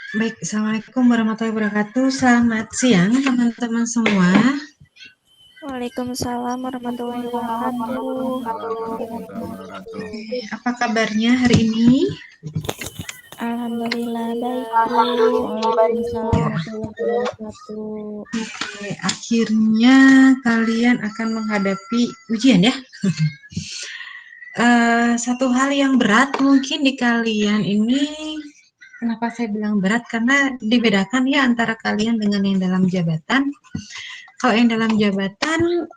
Baik, Assalamualaikum warahmatullahi wabarakatuh. Selamat siang teman-teman semua. Waalaikumsalam warahmatullahi wabarakatuh. Apa kabarnya hari ini? Alhamdulillah baik, Bu. Waalaikumsalam warahmatullahi wabarakatuh. Oke, akhirnya kalian akan menghadapi ujian ya. Satu hal yang berat mungkin di kalian ini, kenapa saya bilang berat? Karena dibedakan ya antara kalian dengan yang dalam jabatan. Kalau yang dalam jabatan,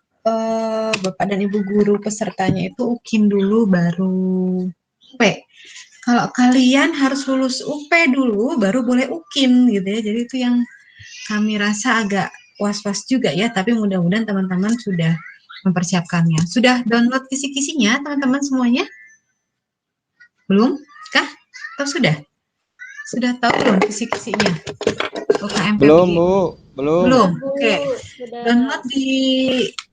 Bapak dan Ibu guru pesertanya itu UKIM dulu baru UP. Kalau kalian harus lulus UP dulu baru boleh UKIM gitu ya. Jadi itu yang kami rasa agak was-was juga ya, tapi mudah-mudahan teman-teman sudah mempersiapkannya. Sudah download kisi-kisinya teman-teman semuanya? Belum? Kah? Atau sudah? Sudah tahu belum kisi-kisinya? UKM Belum, PPG? Bu. Belum. Belum? Bu, Oke. sudah. Download di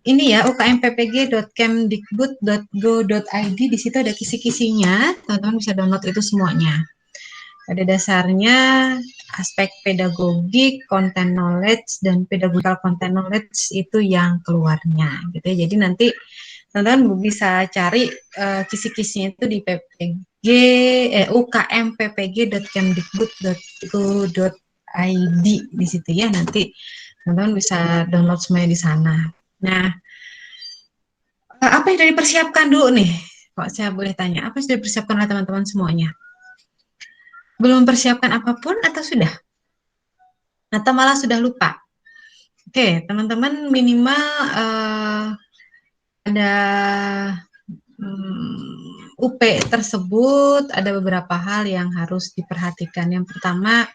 ini ya, ukmpg.kemdikbud.go.id. Di situ ada kisi-kisinya. Teman-teman bisa download itu semuanya. Pada dasarnya aspek pedagogik, content knowledge, dan pedagogical content knowledge itu yang keluarnya gitu ya. Jadi nanti teman-teman bisa cari kisi-kisinya itu di ukmppg.kemdikbud.go.id di situ ya. Nanti teman-teman bisa download semuanya di sana. Nah, apa yang sudah dipersiapkan dulu nih? Kalau saya boleh tanya, apa yang sudah dipersiapkan oleh teman-teman semuanya? Belum persiapkan apapun atau sudah? Atau malah sudah lupa? Oke, teman-teman minimal ada UP tersebut ada beberapa hal yang harus diperhatikan. Yang pertama,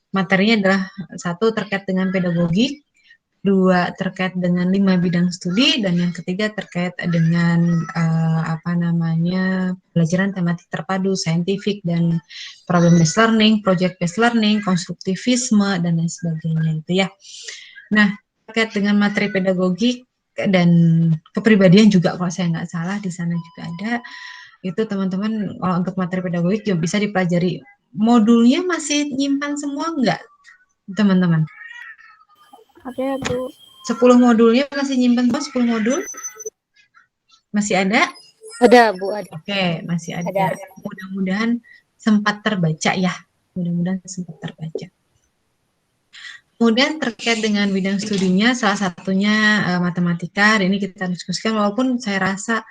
materinya adalah satu terkait dengan pedagogik, dua terkait dengan 5 bidang studi, dan yang ketiga terkait dengan pelajaran tematik terpadu, scientific dan problem based learning, project based learning, konstruktivisme dan lain sebagainya itu ya. Nah, terkait dengan materi pedagogik dan kepribadian juga kalau saya nggak salah di sana juga ada. Itu teman-teman kalau untuk materi pedagogik juga bisa dipelajari. Modulnya masih nyimpan semua nggak teman-teman? Ada, Bu. 10 modulnya masih nyimpan semua 10 modul? Masih ada? Ada, Bu, ada. Oke, masih ada. Mudah-mudahan sempat terbaca ya. Mudah-mudahan sempat terbaca. Kemudian terkait dengan bidang studinya, salah satunya matematika. Ini kita diskusikan, walaupun saya rasa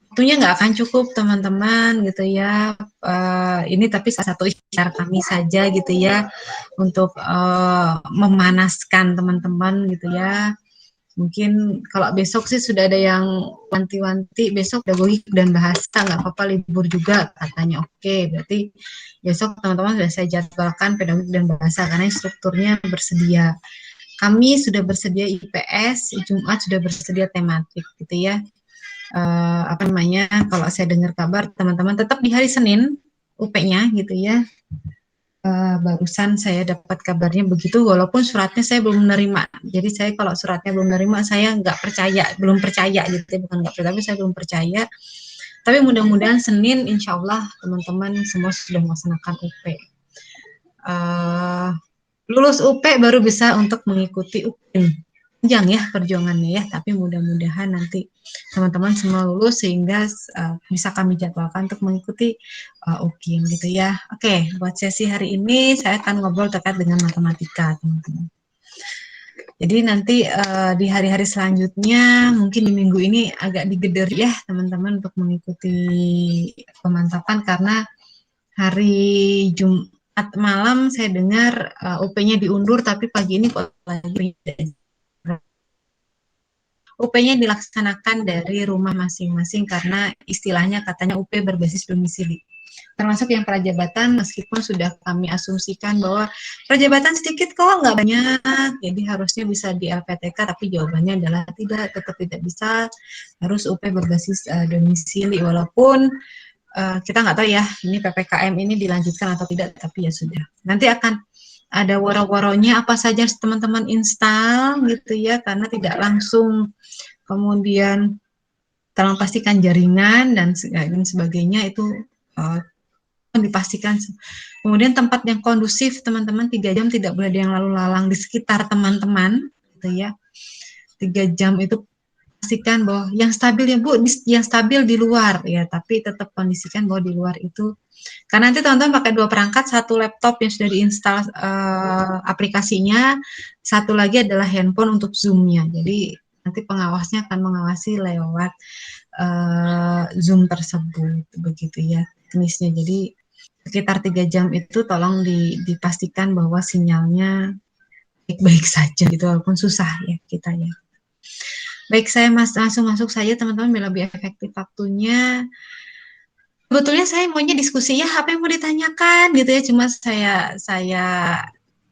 waktunya nggak akan cukup teman-teman gitu ya. Ini tapi salah satu ikhtiar kami saja gitu ya untuk memanaskan teman-teman gitu ya. Mungkin kalau besok sih sudah ada yang wanti-wanti besok pedagogik dan bahasa nggak apa-apa libur juga katanya. Oke, berarti besok teman-teman sudah saya jadwalkan pedagogik dan bahasa karena strukturnya bersedia. Kami sudah bersedia IPS, Jumat sudah bersedia tematik gitu ya. Kalau saya dengar kabar teman-teman tetap di hari Senin UP-nya gitu ya. Barusan saya dapat kabarnya begitu, walaupun suratnya saya belum menerima. Jadi saya kalau suratnya belum menerima, saya belum percaya gitu ya, bukan nggak percaya, tapi saya belum percaya. Tapi mudah-mudahan Senin, insya Allah teman-teman semua sudah melaksanakan UP. Lulus UP baru bisa untuk mengikuti UPIN. Panjang ya perjuangannya ya, tapi mudah-mudahan nanti teman-teman semua lulus sehingga bisa kami jadwalkan untuk mengikuti UKIM gitu ya. Oke, buat sesi hari ini saya akan ngobrol terkait dengan matematika, teman-teman. Jadi nanti di hari-hari selanjutnya, mungkin di minggu ini agak digeder ya teman-teman untuk mengikuti pemantapan karena hari Jumat malam saya dengar UP-nya diundur, tapi pagi ini kok lagi UP-nya dilaksanakan dari rumah masing-masing karena istilahnya katanya UP berbasis domisili. Termasuk yang prajabatan, meskipun sudah kami asumsikan bahwa prajabatan sedikit kok, nggak banyak, jadi harusnya bisa di LPTK, tapi jawabannya adalah tidak, tetap tidak bisa, harus UP berbasis domisili, walaupun kita nggak tahu ya, ini PPKM ini dilanjutkan atau tidak, tapi ya sudah. Nanti akan ada waro-waronya apa saja teman-teman install gitu ya, karena tidak langsung kemudian tolong pastikan jaringan dan sebagainya itu dipastikan. Kemudian tempat yang kondusif, teman-teman, 3 jam tidak boleh ada yang lalu lalang di sekitar teman-teman, gitu ya. 3 jam itu pastikan bahwa yang stabil ya Bu, yang stabil di luar ya, tapi tetap kondisikan bahwa di luar itu, karena nanti teman-teman pakai 2 perangkat, 1 laptop yang sudah diinstal aplikasinya, 1 lagi adalah handphone untuk Zoom-nya. Jadi nanti pengawasnya akan mengawasi lewat Zoom tersebut, begitu ya teknisnya. Jadi sekitar 3 jam itu tolong dipastikan bahwa sinyalnya baik-baik saja gitu, walaupun susah ya kita ya. Baik, saya langsung masuk saja teman-teman biar lebih efektif waktunya. Sebetulnya saya maunya diskusi ya, apa yang mau ditanyakan gitu ya, cuma saya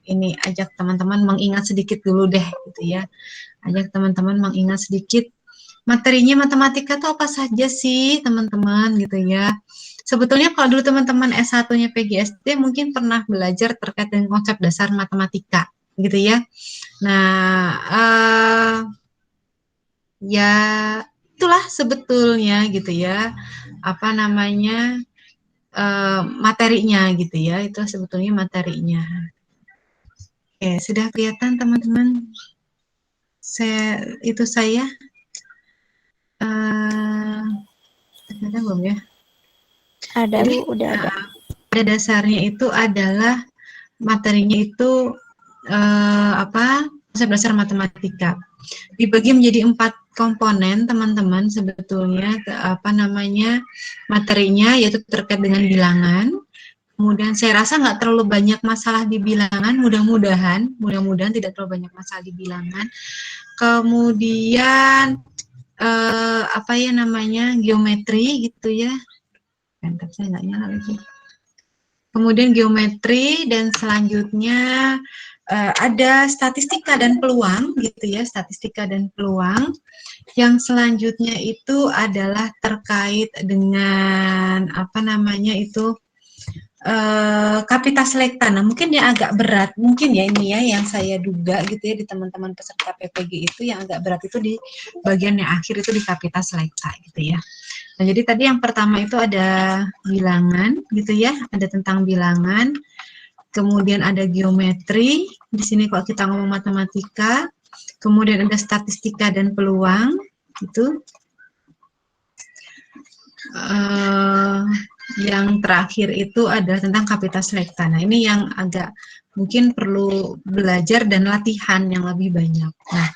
ini ajak teman-teman mengingat sedikit dulu deh gitu ya. Ajak teman-teman mengingat sedikit materinya matematika itu apa saja sih teman-teman gitu ya. Sebetulnya kalau dulu teman-teman S1-nya PGSD mungkin pernah belajar terkait dengan konsep dasar matematika gitu ya. Nah, ya itulah sebetulnya gitu ya, apa namanya, materinya gitu ya, itu sebetulnya materinya. Oke, sudah kelihatan teman-teman? Saya ada belum ya? Ada Jadi, Bu, udah ada. pada dasarnya itu adalah materinya itu konsep dasar matematika. Dibagi menjadi 4 komponen teman-teman sebetulnya materinya, yaitu terkait dengan bilangan. Kemudian saya rasa nggak terlalu banyak masalah di bilangan, mudah-mudahan tidak terlalu banyak masalah di bilangan. Kemudian geometri gitu ya. Bentar, saya nggak nyala lagi. Kemudian geometri, dan selanjutnya ada statistika dan peluang gitu ya, statistika dan peluang. Yang selanjutnya itu adalah terkait dengan Kapita Selekta. Nah, mungkin yang agak berat, mungkin ya ini ya yang saya duga gitu ya di teman-teman peserta PPG itu yang agak berat itu di bagian yang akhir itu di Kapita Selekta gitu ya. Nah, jadi tadi yang pertama itu ada bilangan gitu ya, ada tentang bilangan. Kemudian ada geometri, di sini kalau kita ngomong matematika. Kemudian ada statistika dan peluang gitu. Yang terakhir itu adalah tentang Kapita Selekta. Nah, ini yang agak mungkin perlu belajar dan latihan yang lebih banyak. Nah,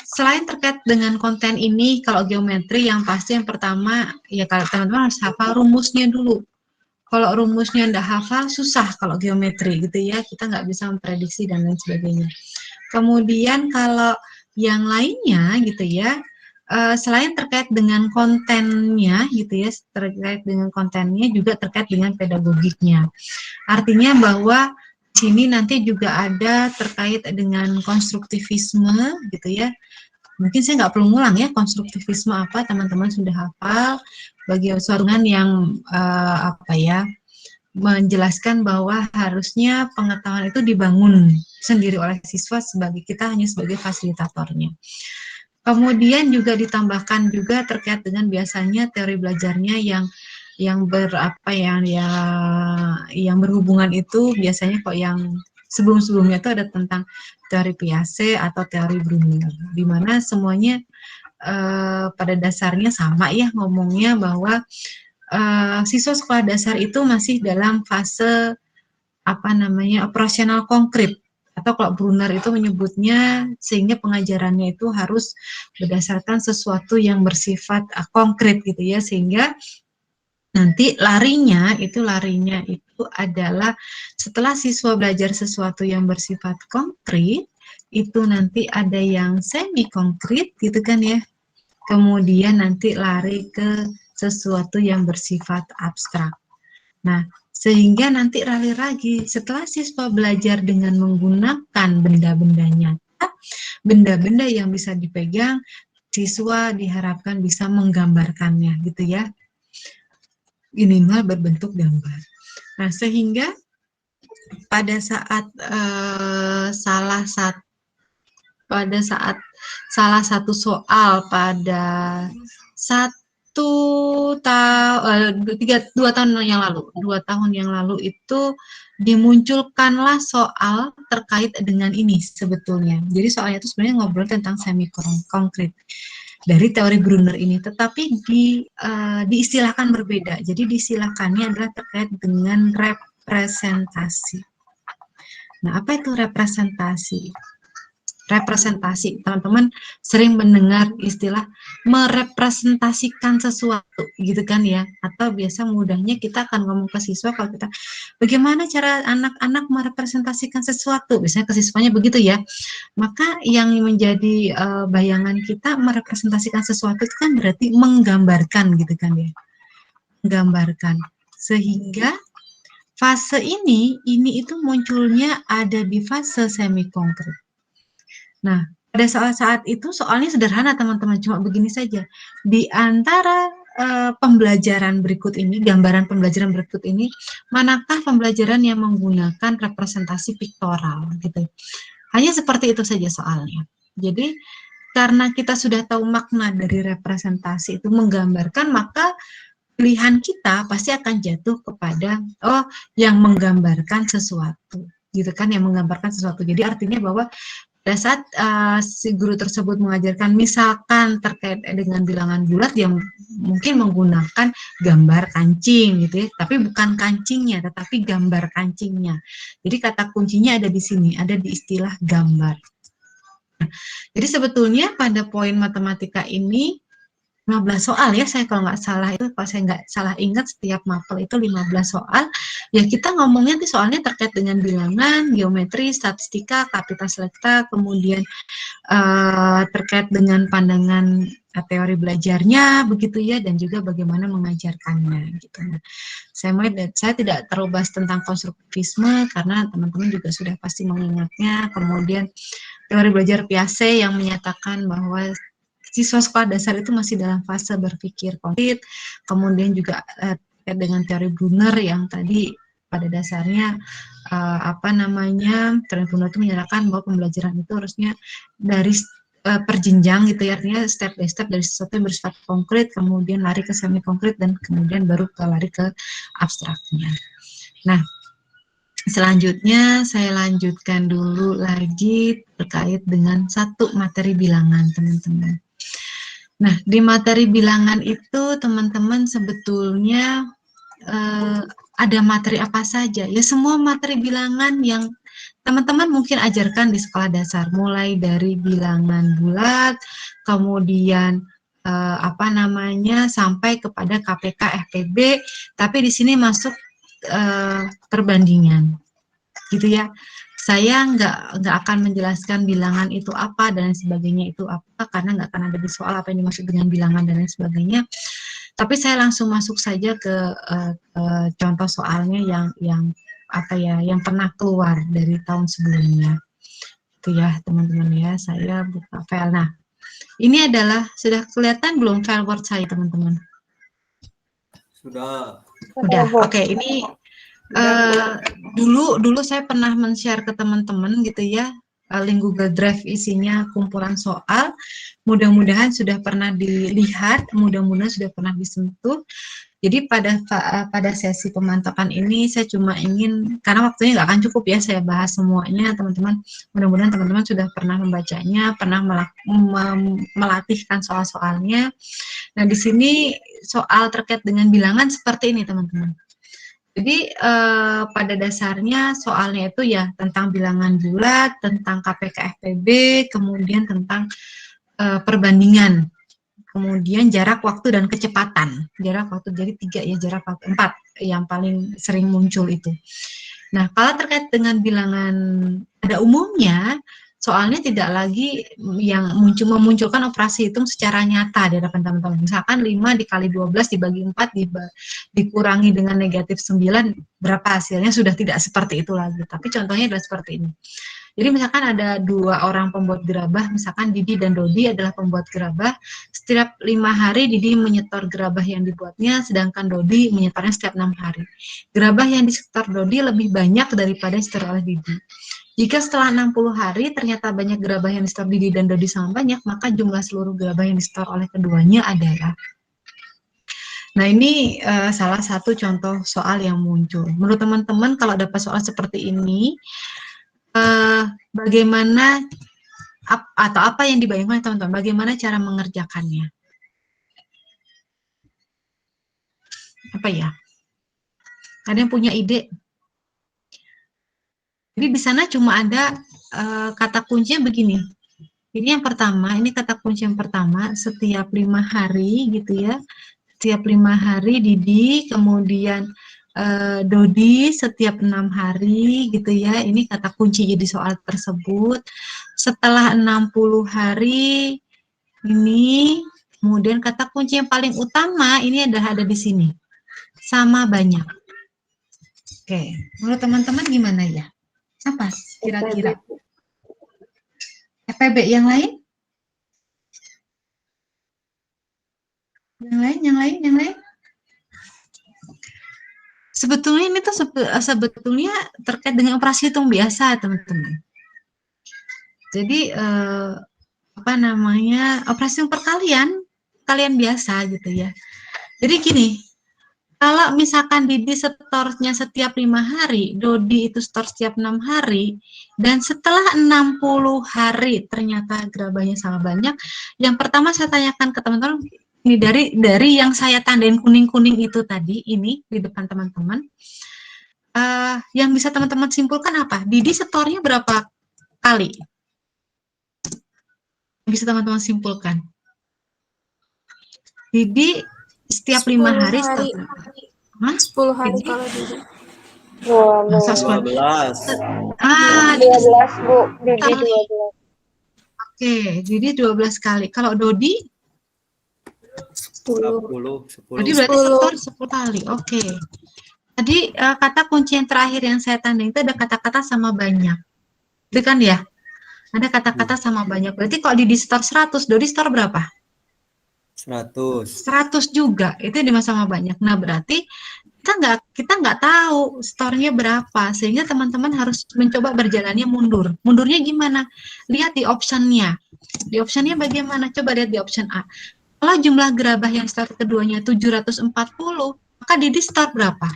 selain terkait dengan konten ini, kalau geometri yang pasti yang pertama, ya kalau teman-teman harus hafal rumusnya dulu. Kalau rumusnya nggak hafal, susah kalau geometri gitu ya, kita nggak bisa memprediksi dan lain sebagainya. Kemudian kalau yang lainnya gitu ya, selain terkait dengan kontennya gitu ya, terkait dengan kontennya juga terkait dengan pedagogiknya. Artinya bahwa di sini nanti juga ada terkait dengan konstruktivisme gitu ya. Mungkin saya nggak perlu ngulang ya, konstruktivisme apa, teman-teman sudah hafal. Bagi sorangan yang menjelaskan bahwa harusnya pengetahuan itu dibangun sendiri oleh siswa, sebagai kita hanya sebagai fasilitatornya. Kemudian juga ditambahkan juga terkait dengan biasanya teori belajarnya yang berhubungan itu biasanya kok yang sebelum-sebelumnya itu ada tentang teori Piaget atau teori Brunel, di mana semuanya pada dasarnya sama ya ngomongnya bahwa siswa sekolah dasar itu masih dalam fase operasional konkret, atau kalau Brunner itu menyebutnya sehingga pengajarannya itu harus berdasarkan sesuatu yang bersifat konkret gitu ya, sehingga nanti larinya itu adalah setelah siswa belajar sesuatu yang bersifat konkret, itu nanti ada yang semi konkret gitu kan ya, kemudian nanti lari ke sesuatu yang bersifat abstrak. Nah, sehingga nanti lagi setelah siswa belajar dengan menggunakan benda-benda nyata, benda-benda yang bisa dipegang, siswa diharapkan bisa menggambarkannya gitu ya, minimal berbentuk gambar. Nah, sehingga pada saat salah satu soal pada dua tahun yang lalu, 2 tahun yang lalu itu dimunculkanlah soal terkait dengan ini sebetulnya. Jadi soalnya itu sebenarnya ngobrol tentang semi konkret dari teori Brunner ini, tetapi diistilahkan berbeda. Jadi diistilahkannya adalah terkait dengan representasi. Nah, apa itu representasi? Representasi, teman-teman sering mendengar istilah merepresentasikan sesuatu, gitu kan ya? Atau biasa mudahnya kita akan ngomong ke siswa kalau kita, bagaimana cara anak-anak merepresentasikan sesuatu? Biasanya ke siswanya begitu ya. Maka yang menjadi bayangan kita merepresentasikan sesuatu itu kan berarti menggambarkan, gitu kan ya? Menggambarkan. Sehingga fase ini itu munculnya ada di fase semi konkret. Nah, pada saat itu soalnya sederhana teman-teman, cuma begini saja. Di antara pembelajaran berikut ini, gambaran pembelajaran berikut ini, manakah pembelajaran yang menggunakan representasi piktoral gitu. Hanya seperti itu saja soalnya. Jadi karena kita sudah tahu makna dari representasi itu menggambarkan, maka pilihan kita pasti akan jatuh kepada yang menggambarkan sesuatu, gitu kan, yang menggambarkan sesuatu. Jadi artinya bahwa pada saat si guru tersebut mengajarkan misalkan terkait dengan bilangan bulat yang mungkin menggunakan gambar kancing gitu ya, tapi bukan kancingnya tetapi gambar kancingnya. Jadi kata kuncinya ada di sini, ada di istilah gambar. Jadi sebetulnya pada poin matematika ini 15 soal ya, saya kalau nggak salah itu, kalau saya nggak salah ingat setiap mapel itu 15 soal. Ya kita ngomongnya tuh soalnya terkait dengan bilangan, geometri, statistika, kapita selekta, kemudian terkait dengan pandangan teori belajarnya begitu ya, dan juga bagaimana mengajarkannya gitu. Nah, saya tidak terlalu bahas tentang konstruktivisme karena teman-teman juga sudah pasti mengingatnya. Kemudian teori belajar Piaget yang menyatakan bahwa siswa sekolah dasar itu masih dalam fase berpikir konkret, kemudian juga terkait dengan teori Brunner yang tadi pada dasarnya teori Brunner itu menyatakan bahwa pembelajaran itu harusnya dari perjenjang gitu ya, artinya step by step dari sesuatu yang bersifat konkret, kemudian lari ke semi konkret, dan kemudian baru lari ke abstraknya. Nah, selanjutnya saya lanjutkan dulu lagi terkait dengan satu materi bilangan, teman-teman. Nah, di materi bilangan itu teman-teman sebetulnya ada materi apa saja? Ya semua materi bilangan yang teman-teman mungkin ajarkan di sekolah dasar, mulai dari bilangan bulat, kemudian sampai kepada KPK, FPB, tapi di sini masuk perbandingan, gitu ya. Saya nggak akan menjelaskan bilangan itu apa dan sebagainya itu apa, karena nggak akan ada di soal apa yang dimaksud dengan bilangan dan lain sebagainya. Tapi saya langsung masuk saja ke contoh soalnya yang pernah keluar dari tahun sebelumnya. Itu ya teman-teman ya, saya buka file. Nah, ini adalah, sudah kelihatan belum file Word saya teman-teman? Sudah. Udah, oke. Ini dulu saya pernah men-share ke teman-teman gitu ya, link Google Drive isinya kumpulan soal. Mudah-mudahan sudah pernah dilihat, mudah-mudahan sudah pernah disentuh. Jadi pada sesi pemantapan ini saya cuma ingin, karena waktunya nggak akan cukup ya saya bahas semuanya teman-teman. Mudah-mudahan teman-teman sudah pernah membacanya, pernah melatihkan soal-soalnya. Nah, di sini soal terkait dengan bilangan seperti ini teman-teman. Jadi pada dasarnya soalnya itu ya tentang bilangan bulat, tentang KPK FPB, kemudian tentang perbandingan, kemudian jarak waktu dan kecepatan. Jarak waktu jadi 3 ya, jarak waktu 4 yang paling sering muncul itu. Nah, kalau terkait dengan bilangan pada umumnya, soalnya tidak lagi yang memunculkan operasi hitung secara nyata di hadapan teman-teman. Misalkan 5 dikali 12 dibagi 4 dikurangi dengan negatif 9, berapa hasilnya, sudah tidak seperti itu lagi. Tapi contohnya adalah seperti ini. Jadi misalkan ada 2 orang pembuat gerabah, misalkan Didi dan Dodi adalah pembuat gerabah. Setiap 5 hari Didi menyetor gerabah yang dibuatnya, sedangkan Dodi menyetornya setiap 6 hari. Gerabah yang disetor Dodi lebih banyak daripada disetor oleh Didi. Jika setelah 60 hari ternyata banyak gerabah yang disetor Didi dan Dodi sama banyak, maka jumlah seluruh gerabah yang disetor oleh keduanya adalah. Nah, ini salah satu contoh soal yang muncul. Menurut teman-teman, kalau dapat soal seperti ini, bagaimana atau apa yang dibayangkan teman-teman? Bagaimana cara mengerjakannya? Apa ya? Ada yang punya ide? Jadi di sana cuma ada kata kuncinya begini. Ini yang pertama, ini kata kunci yang pertama, setiap 5 hari gitu ya. Setiap 5 hari Didi, kemudian Dodi setiap 6 hari gitu ya. Ini kata kunci di soal tersebut. Setelah 60 hari ini, kemudian kata kunci yang paling utama ini adalah ada di sini. Sama banyak. Oke, menurut teman-teman gimana ya? Apa kira-kira? FPB yang lain? Yang lain. Sebetulnya ini tuh sebetulnya terkait dengan operasi hitung biasa, teman-teman. Jadi apa namanya, operasi perkalian, kalian biasa gitu ya. Jadi gini, kalau misalkan Didi setornya setiap 5 hari, Dodi itu setor setiap 6 hari, dan setelah 60 hari ternyata gerabahnya sama banyak, yang pertama saya tanyakan ke teman-teman, ini dari yang saya tandain kuning-kuning itu tadi, ini di depan teman-teman, yang bisa teman-teman simpulkan apa? Didi setornya berapa kali? Bisa teman-teman simpulkan. Didi setiap 5 hari setor berapa? Hah? 10 hari Didi? kalau Didi. 12. 12, Bu. Didi 12. Oke, jadi 12 kali. Kalau Dodi? 10. Dodi berarti setor 10 kali. Oke. Tadi kata kunci yang terakhir yang saya tanda itu ada kata-kata sama banyak. Itu kan ya? Ada kata-kata sama banyak. Berarti kalau Didi setor 100, Dodi setor berapa? 100. 100 juga. Itu di sama banyak. Nah, berarti kita nggak tahu stornya berapa, sehingga teman-teman harus mencoba berjalannya mundur. Mundurnya gimana? Lihat di optionnya. Di optionnya bagaimana? Coba lihat di option A. Kalau jumlah gerabah yang store keduanya 740, maka Didi store berapa?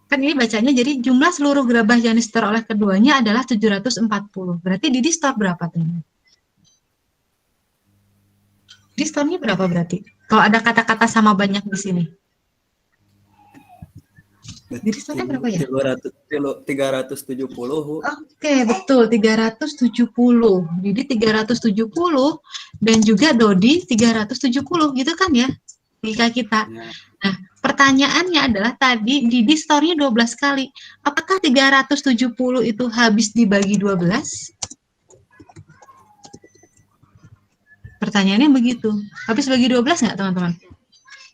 Kan ini bacanya, jadi jumlah seluruh gerabah yang di store oleh keduanya adalah 740. Berarti Didi store berapa, teman? Didi store-nya berapa berarti? Kalau ada kata-kata sama banyak di sini. Jadi store-nya berapa ya? 370. Oke, betul, 370. Jadi 370 dan juga Dodi 370 gitu kan ya? Logika kita. Nah, pertanyaannya adalah tadi Didi store-nya 12 kali. Apakah 370 itu habis dibagi 12? Pertanyaannya begitu. Habis bagi 12 nggak, teman-teman?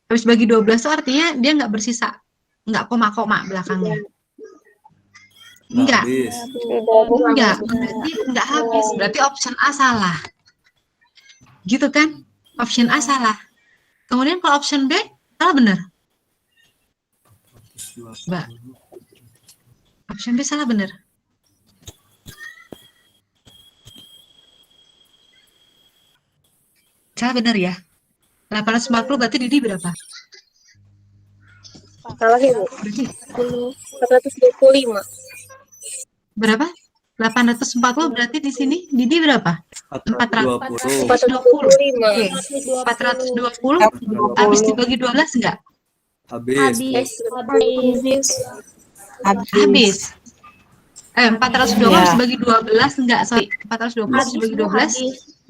Habis bagi 12 itu artinya dia nggak bersisa, nggak koma-koma belakangnya. Enggak. Enggak, berarti enggak habis. Berarti option A salah. Gitu kan? Option A salah. Kemudian kalau option B salah benar? Mbak. Option B salah benar? Salah benar ya? 840 berarti Didi berapa? Salah ya, Bu. Berarti 425. berapa? 840 berarti di sini Didi berapa? 420. 420. Oke. 420 habis dibagi 12 enggak? Habis. Habis. 420 Ya. habis dibagi 12 enggak? Sorry, 420 habis dibagi 12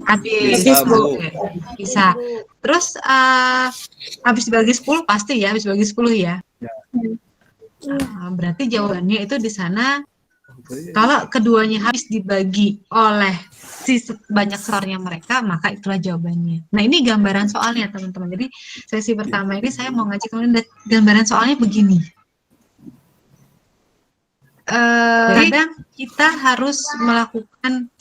habis. Bisa, Bu. Oke. Bisa. Terus habis dibagi 10 pasti ya, habis dibagi 10 ya. Ya. Berarti jawabannya itu di sana kalau keduanya habis dibagi oleh si banyak setornya mereka, maka itulah jawabannya. Nah, ini gambaran soalnya, teman-teman. Jadi, sesi pertama ini saya mau ngaji kalian gambaran soalnya begini. Kadang kita harus melakukan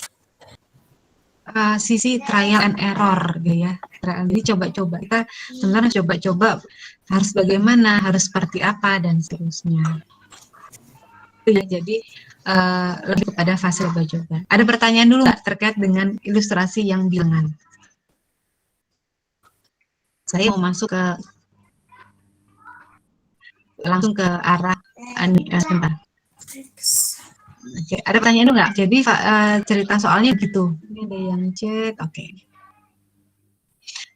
sisi trial and error, gitu ya. Jadi coba-coba, kita sebenarnya coba-coba harus bagaimana, harus seperti apa, dan seterusnya. Ya, jadi lebih kepada fase coba-coba. Ada pertanyaan dulu nggak terkait dengan ilustrasi yang bilangan? Saya mau masuk ke langsung ke arah sebentar. Oke, ada pertanyaan itu nggak? Jadi cerita soalnya gitu. Ini ada yang chat, oke.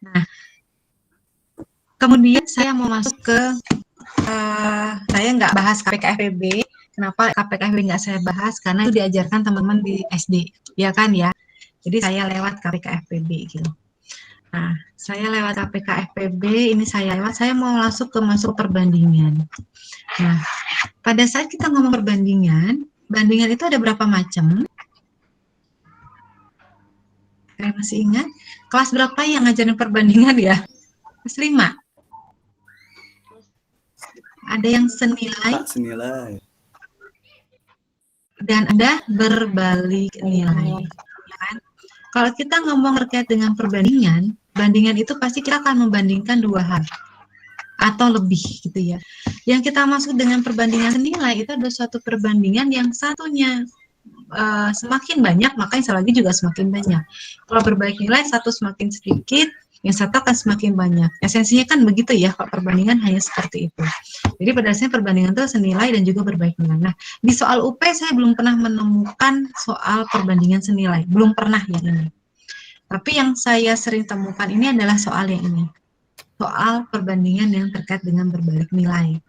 Nah, kemudian saya mau masuk ke saya nggak bahas KPKFB. Kenapa KPKFB nggak saya bahas? Karena itu diajarkan teman-teman di SD, ya kan ya. Jadi saya lewat KPKFB gitu. Nah, saya lewat KPKFB, ini saya mau masuk perbandingan. Nah, pada saat kita ngomong perbandingan itu ada berapa macam? Saya masih ingat, kelas berapa yang ngajarin perbandingan ya? Kelas 5. Ada yang senilai. Tak senilai. Dan ada berbalik nilai. Kan? Kalau kita ngomong terkait dengan perbandingan, bandingan itu pasti kita akan membandingkan dua hal atau lebih gitu ya. Yang kita maksud dengan perbandingan senilai itu ada suatu perbandingan yang satunya semakin banyak, maka yang satu lagi juga semakin banyak. Kalau berbalik nilai, satu semakin sedikit, yang satu akan semakin banyak. Esensinya kan begitu ya, kalau perbandingan hanya seperti itu. Jadi pada dasarnya perbandingan itu senilai dan juga berbalik nilai. Nah, di soal UP saya belum pernah menemukan soal perbandingan senilai, belum pernah yang ini. Tapi yang saya sering temukan ini adalah soal yang ini. Soal perbandingan yang terkait dengan berbalik nilai.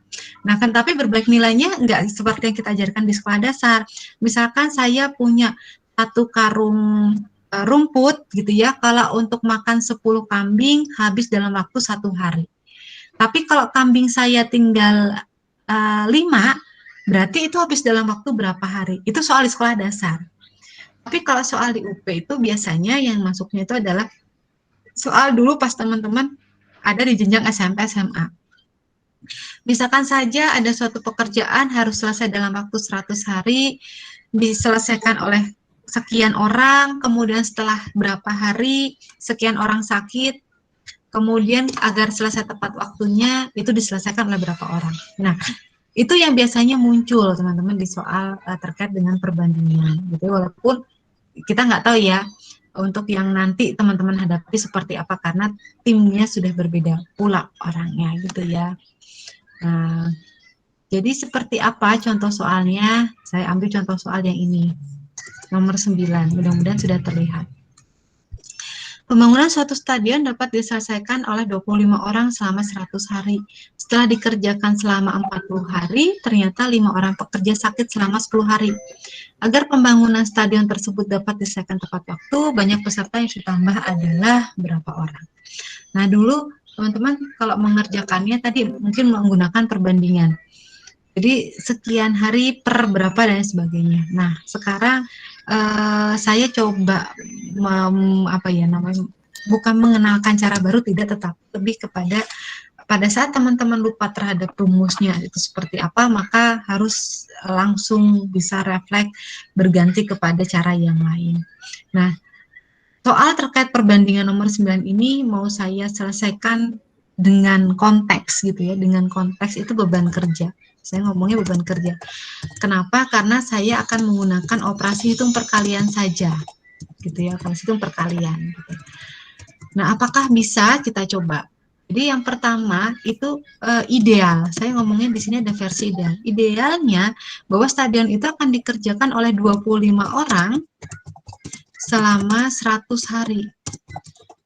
Nah, kan tapi berbalik nilainya nggak seperti yang kita ajarkan di sekolah dasar. Misalkan saya punya satu karung rumput gitu ya, kalau untuk makan 10 kambing habis dalam waktu 1 hari. Tapi kalau kambing saya tinggal 5, berarti itu habis dalam waktu berapa hari? Itu soal di sekolah dasar. Tapi kalau soal di UP itu biasanya yang masuknya itu adalah soal dulu pas teman-teman ada di jenjang SMP, SMA. Misalkan saja ada suatu pekerjaan harus selesai dalam waktu 100 hari, diselesaikan oleh sekian orang, kemudian setelah berapa hari, sekian orang sakit, kemudian agar selesai tepat waktunya, itu diselesaikan oleh berapa orang. Nah, itu yang biasanya muncul, teman-teman, di soal terkait dengan perbandingan. Gitu, walaupun kita nggak tahu ya, untuk yang nanti teman-teman hadapi seperti apa, karena timnya sudah berbeda pula orangnya, gitu ya. Nah, jadi seperti apa contoh soalnya? Saya ambil contoh soal yang ini. Nomor 9, mudah-mudahan sudah terlihat. Pembangunan suatu stadion dapat diselesaikan oleh 25 orang selama 100 hari. Setelah dikerjakan selama 40 hari, ternyata 5 orang pekerja sakit selama 10 hari. Agar pembangunan stadion tersebut dapat diselesaikan tepat waktu, banyak peserta yang ditambah adalah berapa orang. Nah, dulu teman-teman kalau mengerjakannya tadi mungkin menggunakan perbandingan. Jadi sekian hari per berapa dan sebagainya. Nah, sekarang saya coba bukan mengenalkan cara baru, tidak, tetap lebih kepada pada saat teman-teman lupa terhadap rumusnya itu seperti apa, maka harus langsung bisa refleks berganti kepada cara yang lain. Nah, soal terkait perbandingan nomor 9 ini mau saya selesaikan dengan konteks gitu ya, dengan konteks itu beban kerja. Saya ngomongnya beban kerja. Kenapa? Karena saya akan menggunakan operasi hitung perkalian saja, gitu ya, operasi hitung perkalian. Gitu. Nah, apakah bisa kita coba? Jadi yang pertama itu ideal. Saya ngomongnya di sini ada versi ideal. Idealnya bahwa stadion itu akan dikerjakan oleh 25 orang selama 100 hari.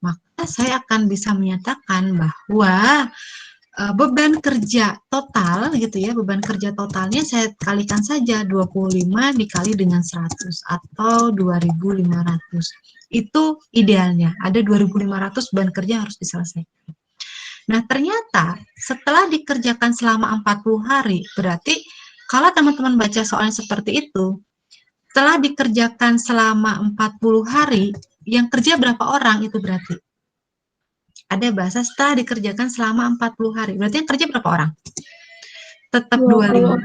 Maka saya akan bisa menyatakan bahwa beban kerja total gitu ya, beban kerja totalnya saya kalikan saja 25 dikali dengan 100 atau 2.500. Itu idealnya, ada 2.500 beban kerja harus diselesaikan. Nah, ternyata setelah dikerjakan selama 40 hari, berarti kalau teman-teman baca soalnya seperti itu, setelah dikerjakan selama 40 hari, yang kerja berapa orang itu berarti? Ada bahasa setelah dikerjakan selama 40 hari. Berarti yang kerja berapa orang? Tetap 25.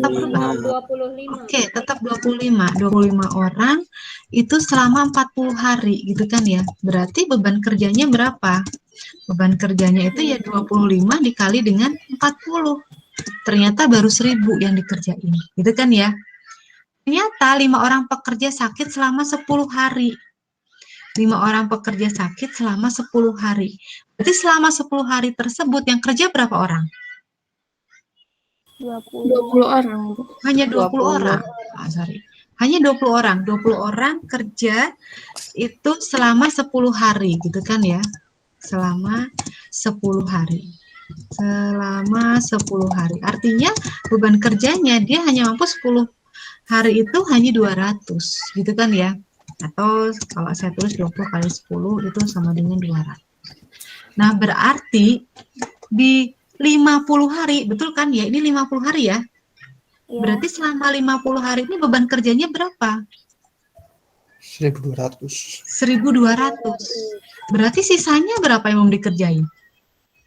Tetap berapa? 25. Oke, tetap 25. 25 orang itu selama 40 hari gitu kan ya. Berarti beban kerjanya berapa? Beban kerjanya itu ya 25 dikali dengan 40. Ternyata baru 1.000 yang dikerjain. Gitu kan ya. Ternyata 5 orang pekerja sakit selama 10 hari. 5 orang pekerja sakit selama 10 hari. Berarti selama 10 hari tersebut yang kerja berapa orang? 20 orang, Bu. Hanya 20 orang. Sorry. Hanya 20 orang. 20 orang kerja itu selama 10 hari gitu kan ya. Selama 10 hari. Selama 10 hari. Artinya beban kerjanya dia hanya mampu 10 hari itu hanya 200 gitu kan ya. Atau kalau saya tulis 20 kali 10 itu sama dengan 200. Nah, berarti di 50 hari, betul kan ya? Ini 50 hari ya? Ya. Berarti selama 50 hari ini beban kerjanya berapa? 1.200. 1.200. Berarti sisanya berapa yang mau dikerjain?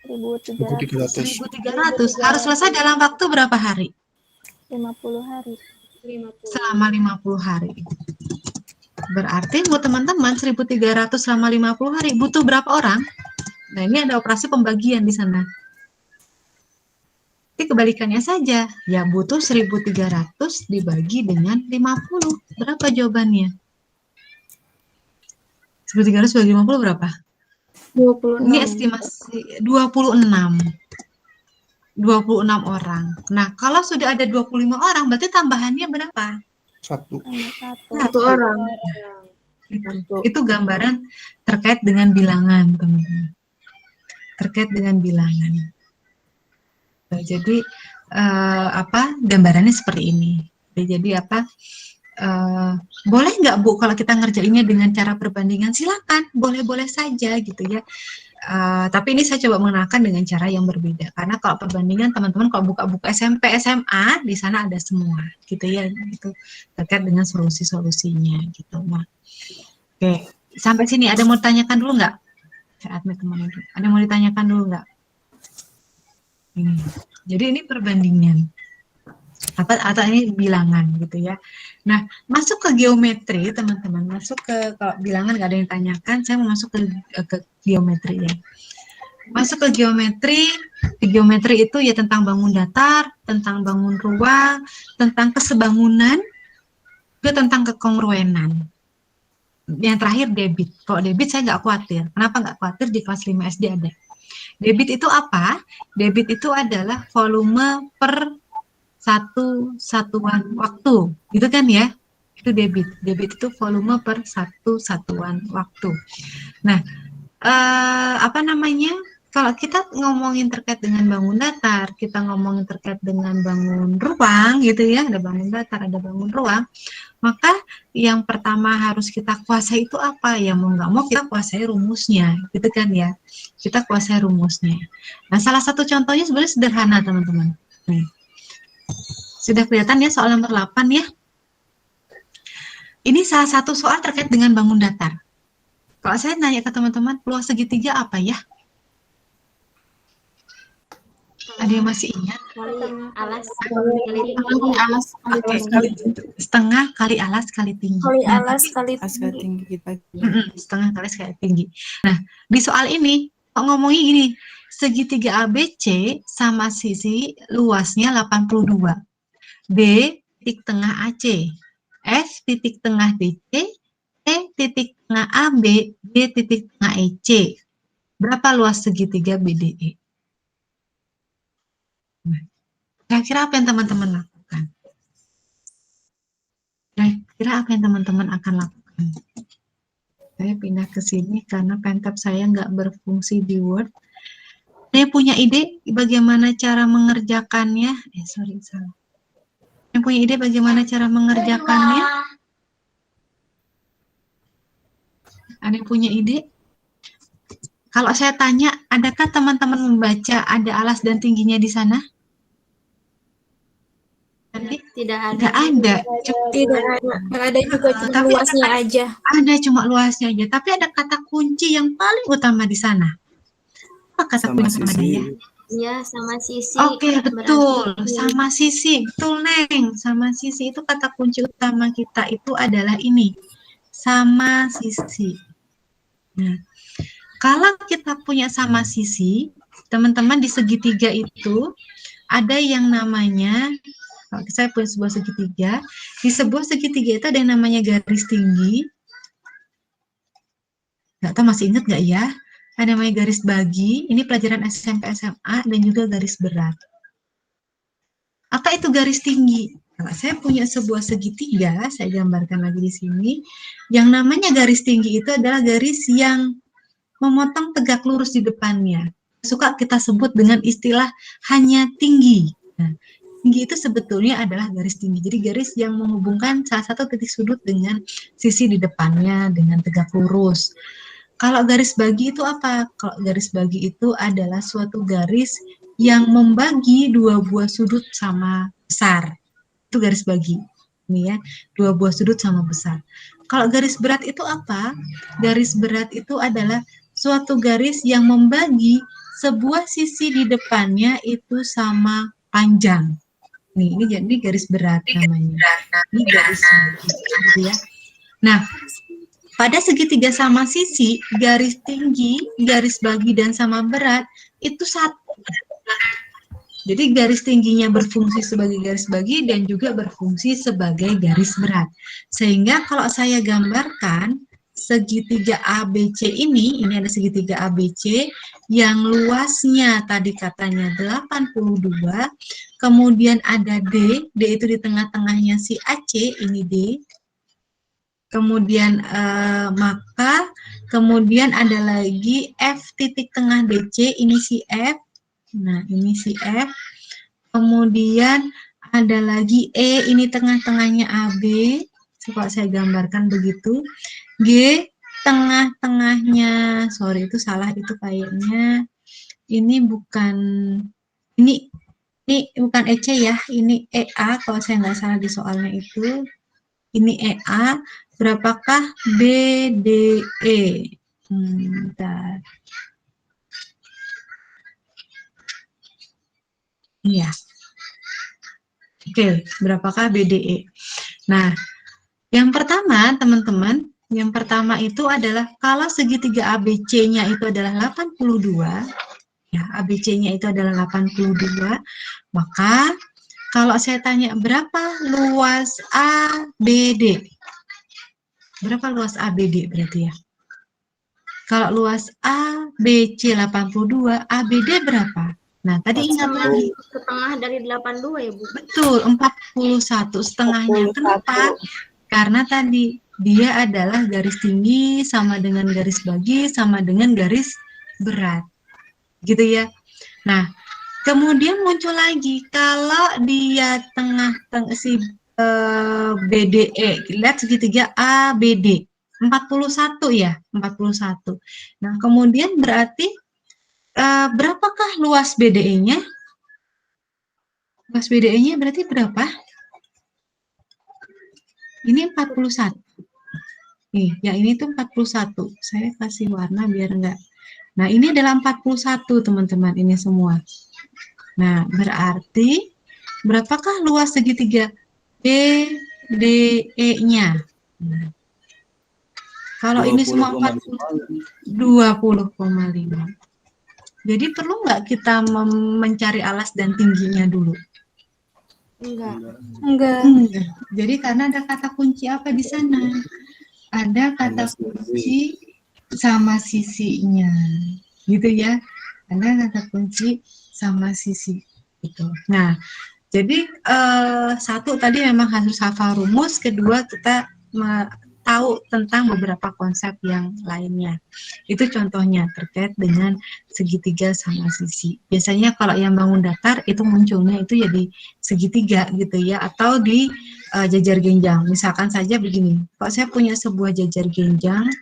1.300. 1.300. Harus selesai dalam waktu berapa hari? 50 hari. Selama 50 hari. Berarti buat teman-teman 1.300 selama 50 hari butuh berapa orang? Nah, ini ada operasi pembagian di sana. Tapi kebalikannya saja, ya butuh 1.300 dibagi dengan 50. Berapa jawabannya? 1.300 bagi 50 berapa? 26. Ini estimasi 26. 26 orang. Nah, kalau sudah ada 25 orang, berarti tambahannya berapa? 1. Satu orang. Itu gambaran terkait dengan bilangan, teman-teman. Terkait dengan bilangan. Nah, jadi gambarannya seperti ini. Jadi boleh nggak Bu kalau kita ngerjainnya dengan cara perbandingan? Silakan, boleh-boleh saja gitu ya. Tapi ini saya coba mengenalkan dengan cara yang berbeda. Karena kalau perbandingan teman-teman kalau buka-buka SMP, SMA di sana ada semua, gitu ya. Gitu terkait dengan solusi-solusinya gitu. Nah, oke, sampai sini ada mau ditanyakan dulu nggak? Saya admit teman-teman. Ada mau ditanyakan dulu nggak? Ini. Jadi ini perbandingan. Atau ini bilangan gitu ya. Nah, masuk ke geometri teman-teman, masuk ke kalau bilangan nggak ada yang tanyakan, saya mau masuk ke geometri ya. Masuk ke geometri itu ya tentang bangun datar, tentang bangun ruang, tentang kesebangunan, juga tentang kekongruenan. Yang terakhir debit. Kalau debit saya nggak khawatir. Kenapa nggak khawatir? Di kelas 5 SD ada. Debit itu apa? Debit itu adalah volume per satu satuan waktu, gitu kan ya? Itu debit. Debit itu volume per satu satuan waktu. Nah, kalau kita ngomongin terkait dengan bangun datar, kita ngomongin terkait dengan bangun ruang, gitu ya, ada bangun datar, ada bangun ruang, maka yang pertama harus kita kuasai itu apa? Ya mau nggak mau kita kuasai rumusnya, gitu kan ya? Kita kuasai rumusnya. Nah, salah satu contohnya sebenarnya sederhana, teman-teman. Nih. Sudah kelihatan ya soal nomor 8 ya? Ini salah satu soal terkait dengan bangun datar. Kalau saya nanya ke teman-teman, luas segitiga apa ya? Ada yang masih ingat? Setengah kali alas kali tinggi. Setengah kali sekali tinggi. Nah, di soal ini ngomongin gini, segitiga ABC sama sisi luasnya 82. B titik tengah AC, F titik tengah DC, E titik tengah AB, D titik tengah EC. Berapa luas segitiga BDE? Nah, kira-kira apa yang teman-teman lakukan? Kira-kira apa yang teman-teman akan lakukan? Saya pindah ke sini karena pentab saya nggak berfungsi di Word. Saya punya ide bagaimana cara mengerjakannya? Salah. Yang punya ide bagaimana cara mengerjakannya? Ada yang punya ide? Kalau saya tanya, adakah teman-teman membaca ada alas dan tingginya di sana? Tidak ada. Tidak ada. Tidak ada. Yang ada juga cuma Tapi luasnya aja. Ada cuma luasnya aja. Tapi ada kata kunci yang paling utama di sana. Apa kata kunci utamanya? Ya, sama sisi. Oke, betul. Sama sisi. Betul, Neng. Sama sisi itu kata kunci utama kita itu adalah ini. Sama sisi. Nah, kalau kita punya sama sisi, teman-teman di segitiga itu ada yang namanya, kalau saya punya sebuah segitiga, di sebuah segitiga itu ada yang namanya garis tinggi, Nggak tahu masih ingat nggak ya? Ada namanya garis bagi, ini pelajaran SMP SMA dan juga garis berat. Apa itu garis tinggi? Nah, saya punya sebuah segitiga, saya gambarkan lagi di sini. Yang namanya garis tinggi itu adalah garis yang memotong tegak lurus di depannya. Suka kita sebut dengan istilah hanya tinggi. Nah, tinggi itu sebetulnya adalah garis tinggi. Jadi garis yang menghubungkan salah satu titik sudut dengan sisi di depannya dengan tegak lurus. Kalau garis bagi itu apa? Kalau garis bagi itu adalah suatu garis yang membagi dua buah sudut sama besar. Itu garis bagi. Ini ya, dua buah sudut sama besar. Kalau garis berat itu apa? Garis berat itu adalah suatu garis yang membagi sebuah sisi di depannya itu sama panjang. Nih, ini jadi garis berat namanya. Ini garis berat, ya. Nah, pada segitiga sama sisi, garis tinggi, garis bagi, dan sama berat, itu satu. Jadi garis tingginya berfungsi sebagai garis bagi dan juga berfungsi sebagai garis berat. Sehingga kalau saya gambarkan segitiga ABC ini ada segitiga ABC yang luasnya tadi katanya 82, kemudian ada D itu di tengah-tengahnya si AC, ini D. Kemudian maka kemudian ada lagi F titik tengah DC, ini si F. Nah, ini si F. Kemudian ada lagi E, ini tengah-tengahnya AB. Coba saya gambarkan begitu. G tengah-tengahnya, sorry itu salah itu kayaknya. Ini bukan ini bukan EC ya, ini EA kalau saya nggak salah di soalnya itu. Ini EA, berapakah BDE? Bentar. Iya. Oke, berapakah BDE? Nah, yang pertama, teman-teman, yang pertama itu adalah kalau segitiga ABC-nya itu adalah 82, ya, ABC-nya itu adalah 82, maka kalau saya tanya berapa luas ABD? Berapa luas ABD berarti ya? Kalau luas ABC 82, ABD berapa? Nah, tadi ingat lagi. Setengah dari 82 ya, Bu? Betul, 41 setengahnya. Kenapa? Karena tadi dia adalah garis tinggi sama dengan garis bagi sama dengan garis berat. Gitu ya. Nah, kemudian muncul lagi kalau dia tengah-tengah si BDE, lihat segitiga ABD 41 ya, 41. Nah, kemudian berarti berapakah luas BDE-nya? Luas BDE-nya berarti berapa? Ini 41. Nih, yang ini tuh 41. Saya kasih warna biar enggak. Nah, ini adalah 41, teman-teman, ini semua. Nah, berarti berapakah luas segitiga BDE-nya? Nah, kalau ini semua 20,5. Jadi perlu nggak kita mencari alas dan tingginya dulu? Enggak. Jadi karena ada kata kunci apa di sana? Ada kata kunci sama sisinya, gitu ya. Ada kata kunci sama sisi itu. Nah, jadi satu tadi memang harus hafal rumus, kedua kita tahu tentang beberapa konsep yang lainnya. Itu contohnya terkait dengan segitiga sama sisi. Biasanya kalau yang bangun datar itu munculnya itu ya di segitiga gitu ya, atau di jajar genjang. Misalkan saja begini, kalau saya punya sebuah jajar genjang,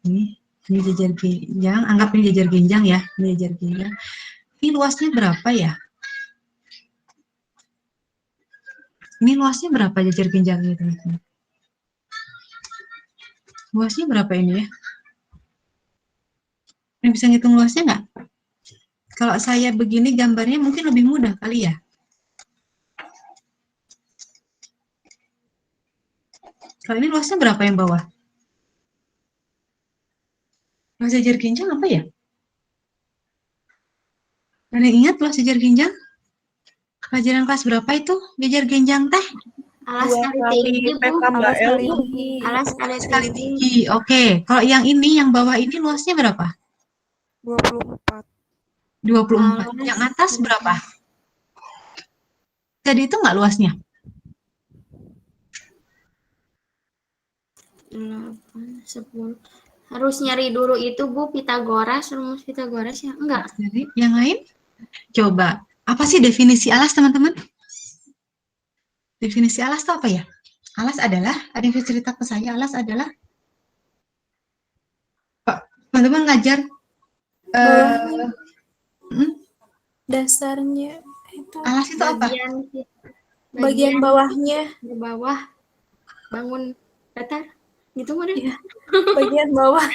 ini jajar genjang, anggap ini jajar genjang ya, ini jajar genjang. Ini luasnya berapa ya? Ini luasnya berapa jajar genjangnya, teman-teman? Luasnya berapa ini ya? Ini bisa ngitung luasnya nggak? Kalau saya begini gambarnya mungkin lebih mudah kali ya. Kalau ini luasnya berapa yang bawah? Luas jajar genjang apa ya? Ada yang ingat luas jajar genjang? Pelajaran kelas berapa itu jajar genjang teh? Alas 2 kali kali tinggi, P Bu. tambah Alas L. kali tinggi. Alas kali Sekali tinggi. tinggi. Oke. Kalau yang ini, yang bawah ini luasnya berapa? 24. 24. Alas Yang atas kali berapa? Jadi itu nggak luasnya? 8, 10. Harus nyari dulu itu, Bu, Pitagoras, rumus Pitagoras ya? Enggak. Jadi yang lain? Coba. Apa sih definisi alas, teman-teman? Definisi alas itu apa ya? Alas adalah, ada yang bisa cerita ke saya, alas adalah, Pak, teman-teman ngajar, Bawahnya, hmm, dasarnya itu alas itu apa? bagian bawahnya, di bawah bangun datar gitu mah deh. Iya. bagian bawah,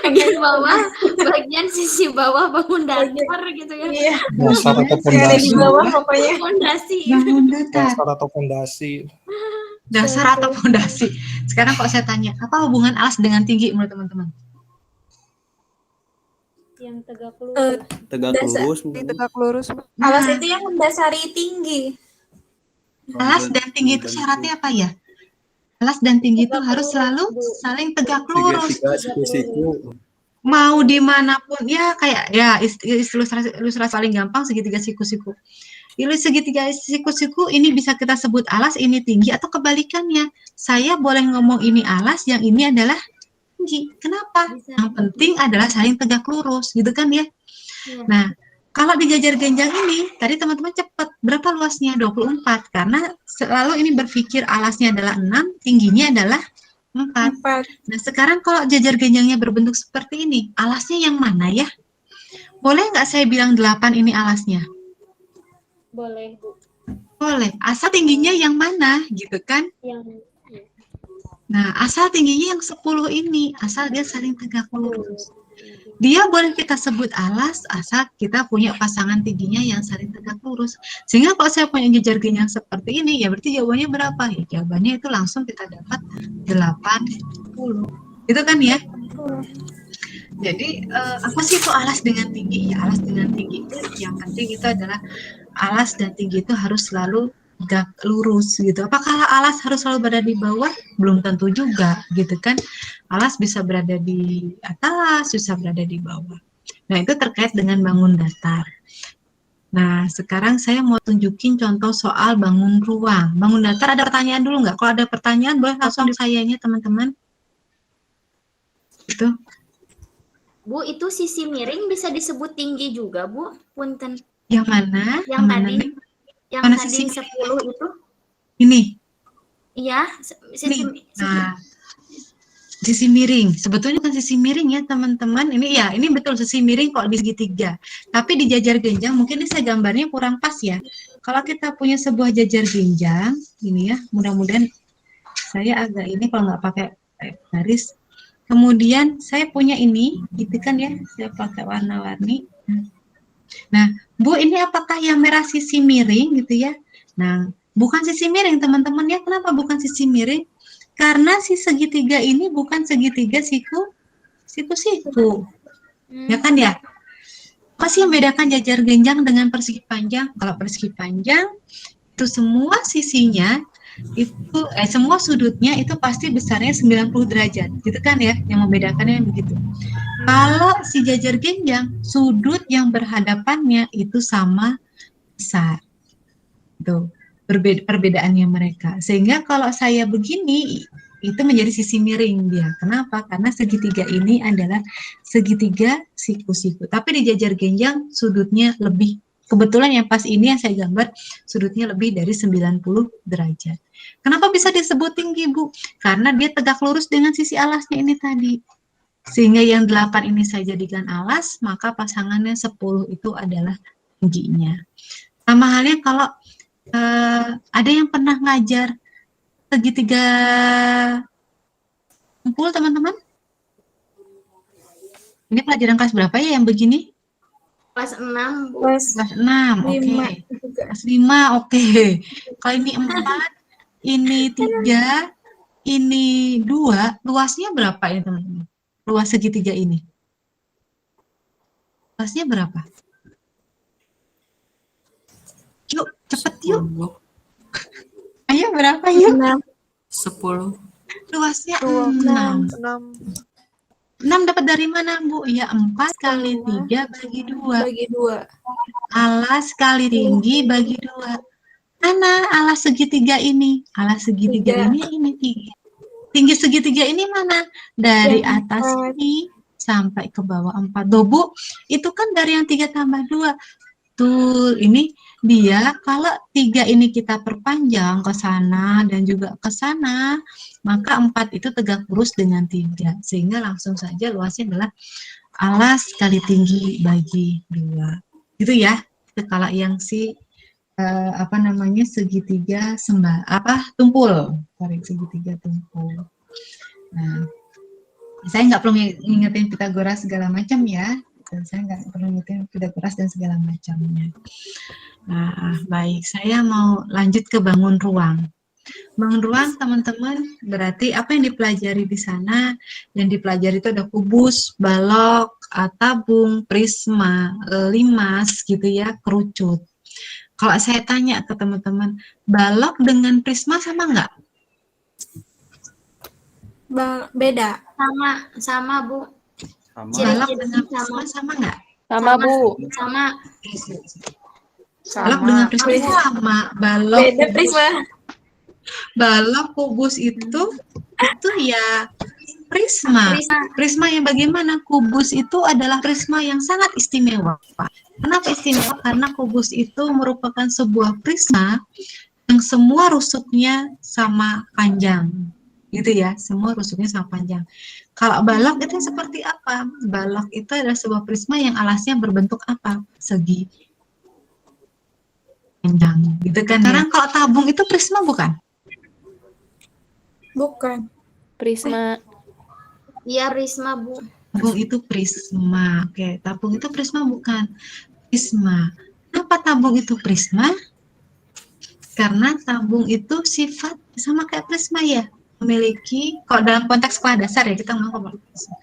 Bagian bawah, bagian sisi bawah bangun datar gitu ya. iya, Dasar atau yang ada di fondasi. bawah pokoknya. Fondasi. Bangun datar. Dasar atau fondasi. Dasar atau fondasi. Sekarang kalau saya tanya, apa hubungan alas dengan tinggi menurut teman-teman? Yang tegak Eh, lurus. Tegak Dasar. lurus. Di tegak lurus. Alas Nah, itu yang mendasari tinggi. alas dan tinggi itu syaratnya apa ya? Alas dan tinggi itu harus selalu saling tegak lurus. Segitiga siku. Mau dimanapun, ya kayak ya ilustrasi paling gampang segitiga siku-siku. Segitiga siku-siku ini bisa kita sebut alas, ini tinggi, atau kebalikannya. Saya boleh ngomong ini alas, yang ini adalah tinggi. Kenapa? Yang penting adalah saling tegak lurus, gitu kan ya. Iya. Nah, kalau di jajar genjang ini, tadi teman-teman cepat, berapa luasnya? 24, karena selalu ini berpikir alasnya adalah 6, tingginya adalah 4. 4. Nah, sekarang kalau jajar genjangnya berbentuk seperti ini, alasnya yang mana ya? Boleh nggak saya bilang 8 ini alasnya? Boleh, Bu. Boleh, asal tingginya yang mana, gitu kan? Yang Nah, asal tingginya yang 10 ini, asal dia saling tegak lurus. Dia boleh kita sebut alas, asal kita punya pasangan tingginya yang saling tegak lurus. Sehingga kalau saya punya jajar genjang seperti ini, ya berarti jawabannya berapa? Ya, jawabannya itu langsung kita dapat 80. Itu kan ya? Jadi, apa sih itu alas dengan tinggi? Ya, alas dengan tinggi itu yang penting itu adalah alas dan tinggi itu harus selalu tegak lurus gitu. Apakah alas harus selalu berada di bawah? Belum tentu juga gitu kan. Alas bisa berada di atas, bisa berada di bawah. Nah, itu terkait dengan bangun datar. Nah, sekarang saya mau tunjukin contoh soal bangun ruang. Bangun datar ada pertanyaan dulu nggak? Kalau ada pertanyaan boleh langsung di sayanya teman-teman. Itu. Bu, itu sisi miring bisa disebut tinggi juga, Bu. Punten. Yang mana? Yang tadi, nih? yang Mana tadi sisi 10 itu. Ini. Iya, Nah, sisi miring. Sebetulnya bukan sisi miring ya, teman-teman. Ini ya, ini betul sisi miring kalau di segitiga. Tapi di jajar genjang mungkin ini saya gambarnya kurang pas ya. Kalau kita punya sebuah jajar genjang, ini ya, mudah-mudahan saya agak ini kalau nggak pakai garis. Kemudian saya punya ini, gitu kan ya, saya pakai warna-warni. Nah, Bu, ini apakah yang merah sisi miring gitu ya? Nah, bukan sisi miring teman-teman ya. Kenapa bukan sisi miring? Karena si segitiga ini bukan segitiga siku. Ya kan ya? Apa sih yang membedakan jajar genjang dengan persegi panjang? Kalau persegi panjang itu semua sisinya itu semua sudutnya itu pasti besarnya 90 derajat. Gitu kan ya? Yang membedakannya begitu. Kalau si jajar genjang, sudut yang berhadapannya itu sama besar. Tuh, perbedaannya mereka. Sehingga kalau saya begini, itu menjadi sisi miring dia. Kenapa? Karena segitiga ini adalah segitiga siku-siku. Tapi di jajar genjang, sudutnya lebih. Kebetulan yang pas ini yang saya gambar, sudutnya lebih dari 90 derajat. Kenapa bisa disebut tinggi, Bu? Karena dia tegak lurus dengan sisi alasnya ini tadi. Sehingga yang 8 ini saya jadikan alas, maka pasangannya 10 itu adalah tingginya. Sama halnya kalau ada yang pernah ngajar segitiga kumpul, teman-teman? Ini pelajaran kelas berapa ya yang begini? Kelas 6, Bu. Kelas Kelas 6, oke. 5 Kelas 5, oke. Kalau ini 4, ini 3, ini 2, luasnya berapa ini, teman-teman? Luas segitiga ini. Luasnya berapa? Yuk, cepet yuk. Ayo Ayo berapa yuk? 6. 10. Luasnya 6. 6. 6 dapat dari mana, Bu? Ya 4 kali 3 bagi 2. Bagi 2. Alas kali tinggi bagi 2. Mana alas segitiga ini? Alas segitiga 3. ini 3. Tinggi segitiga ini mana? Dari Yang atas 4. ini sampai ke bawah 4. Tuh, Bu, itu kan dari yang 3 tambah 2. Tuh, ini dia kalau 3 ini kita perpanjang ke sana dan juga ke sana, maka 4 itu tegak lurus dengan 3. Sehingga langsung saja luasnya adalah alas kali tinggi bagi 2. Gitu ya. Itu kalau yang segitiga tumpul. Sorry, segitiga tumpul. Nah, saya nggak perlu ngingetin Pitagoras segala macam ya. Saya nggak perlu ngingetin Pitagoras dan segala macamnya. Nah, baik. Saya mau lanjut ke bangun ruang. Bangun ruang, teman-teman, berarti apa yang dipelajari di sana? Yang dipelajari itu ada kubus, balok, tabung, prisma, limas, gitu ya, kerucut. Kalau saya tanya ke teman-teman, balok dengan prisma sama nggak? Beda. Sama Bu. Sama. Balok dengan prisma sama nggak? Sama, Bu. Sama. Balok dengan prisma sama. Beda prisma. Balok kubus itu ya prisma. Prisma yang bagaimana? Kubus itu adalah prisma yang sangat istimewa. Kenapa istimewa? Karena kubus itu merupakan sebuah prisma yang semua rusuknya sama panjang. Gitu ya, semua rusuknya sama panjang. Kalau balok itu seperti apa? Balok itu adalah sebuah prisma yang alasnya berbentuk apa? Segi panjang. Gitu kan. Sekarang kalau tabung itu prisma bukan? Bukan. Prisma. Iya, prisma, Bu. Tabung itu prisma. Oke, tabung itu prisma bukan? Prisma. Kenapa tabung itu prisma? Karena tabung itu sifat sama kayak prisma ya. Memiliki, kalau dalam konteks sekolah dasar ya, kita ngomong prisma.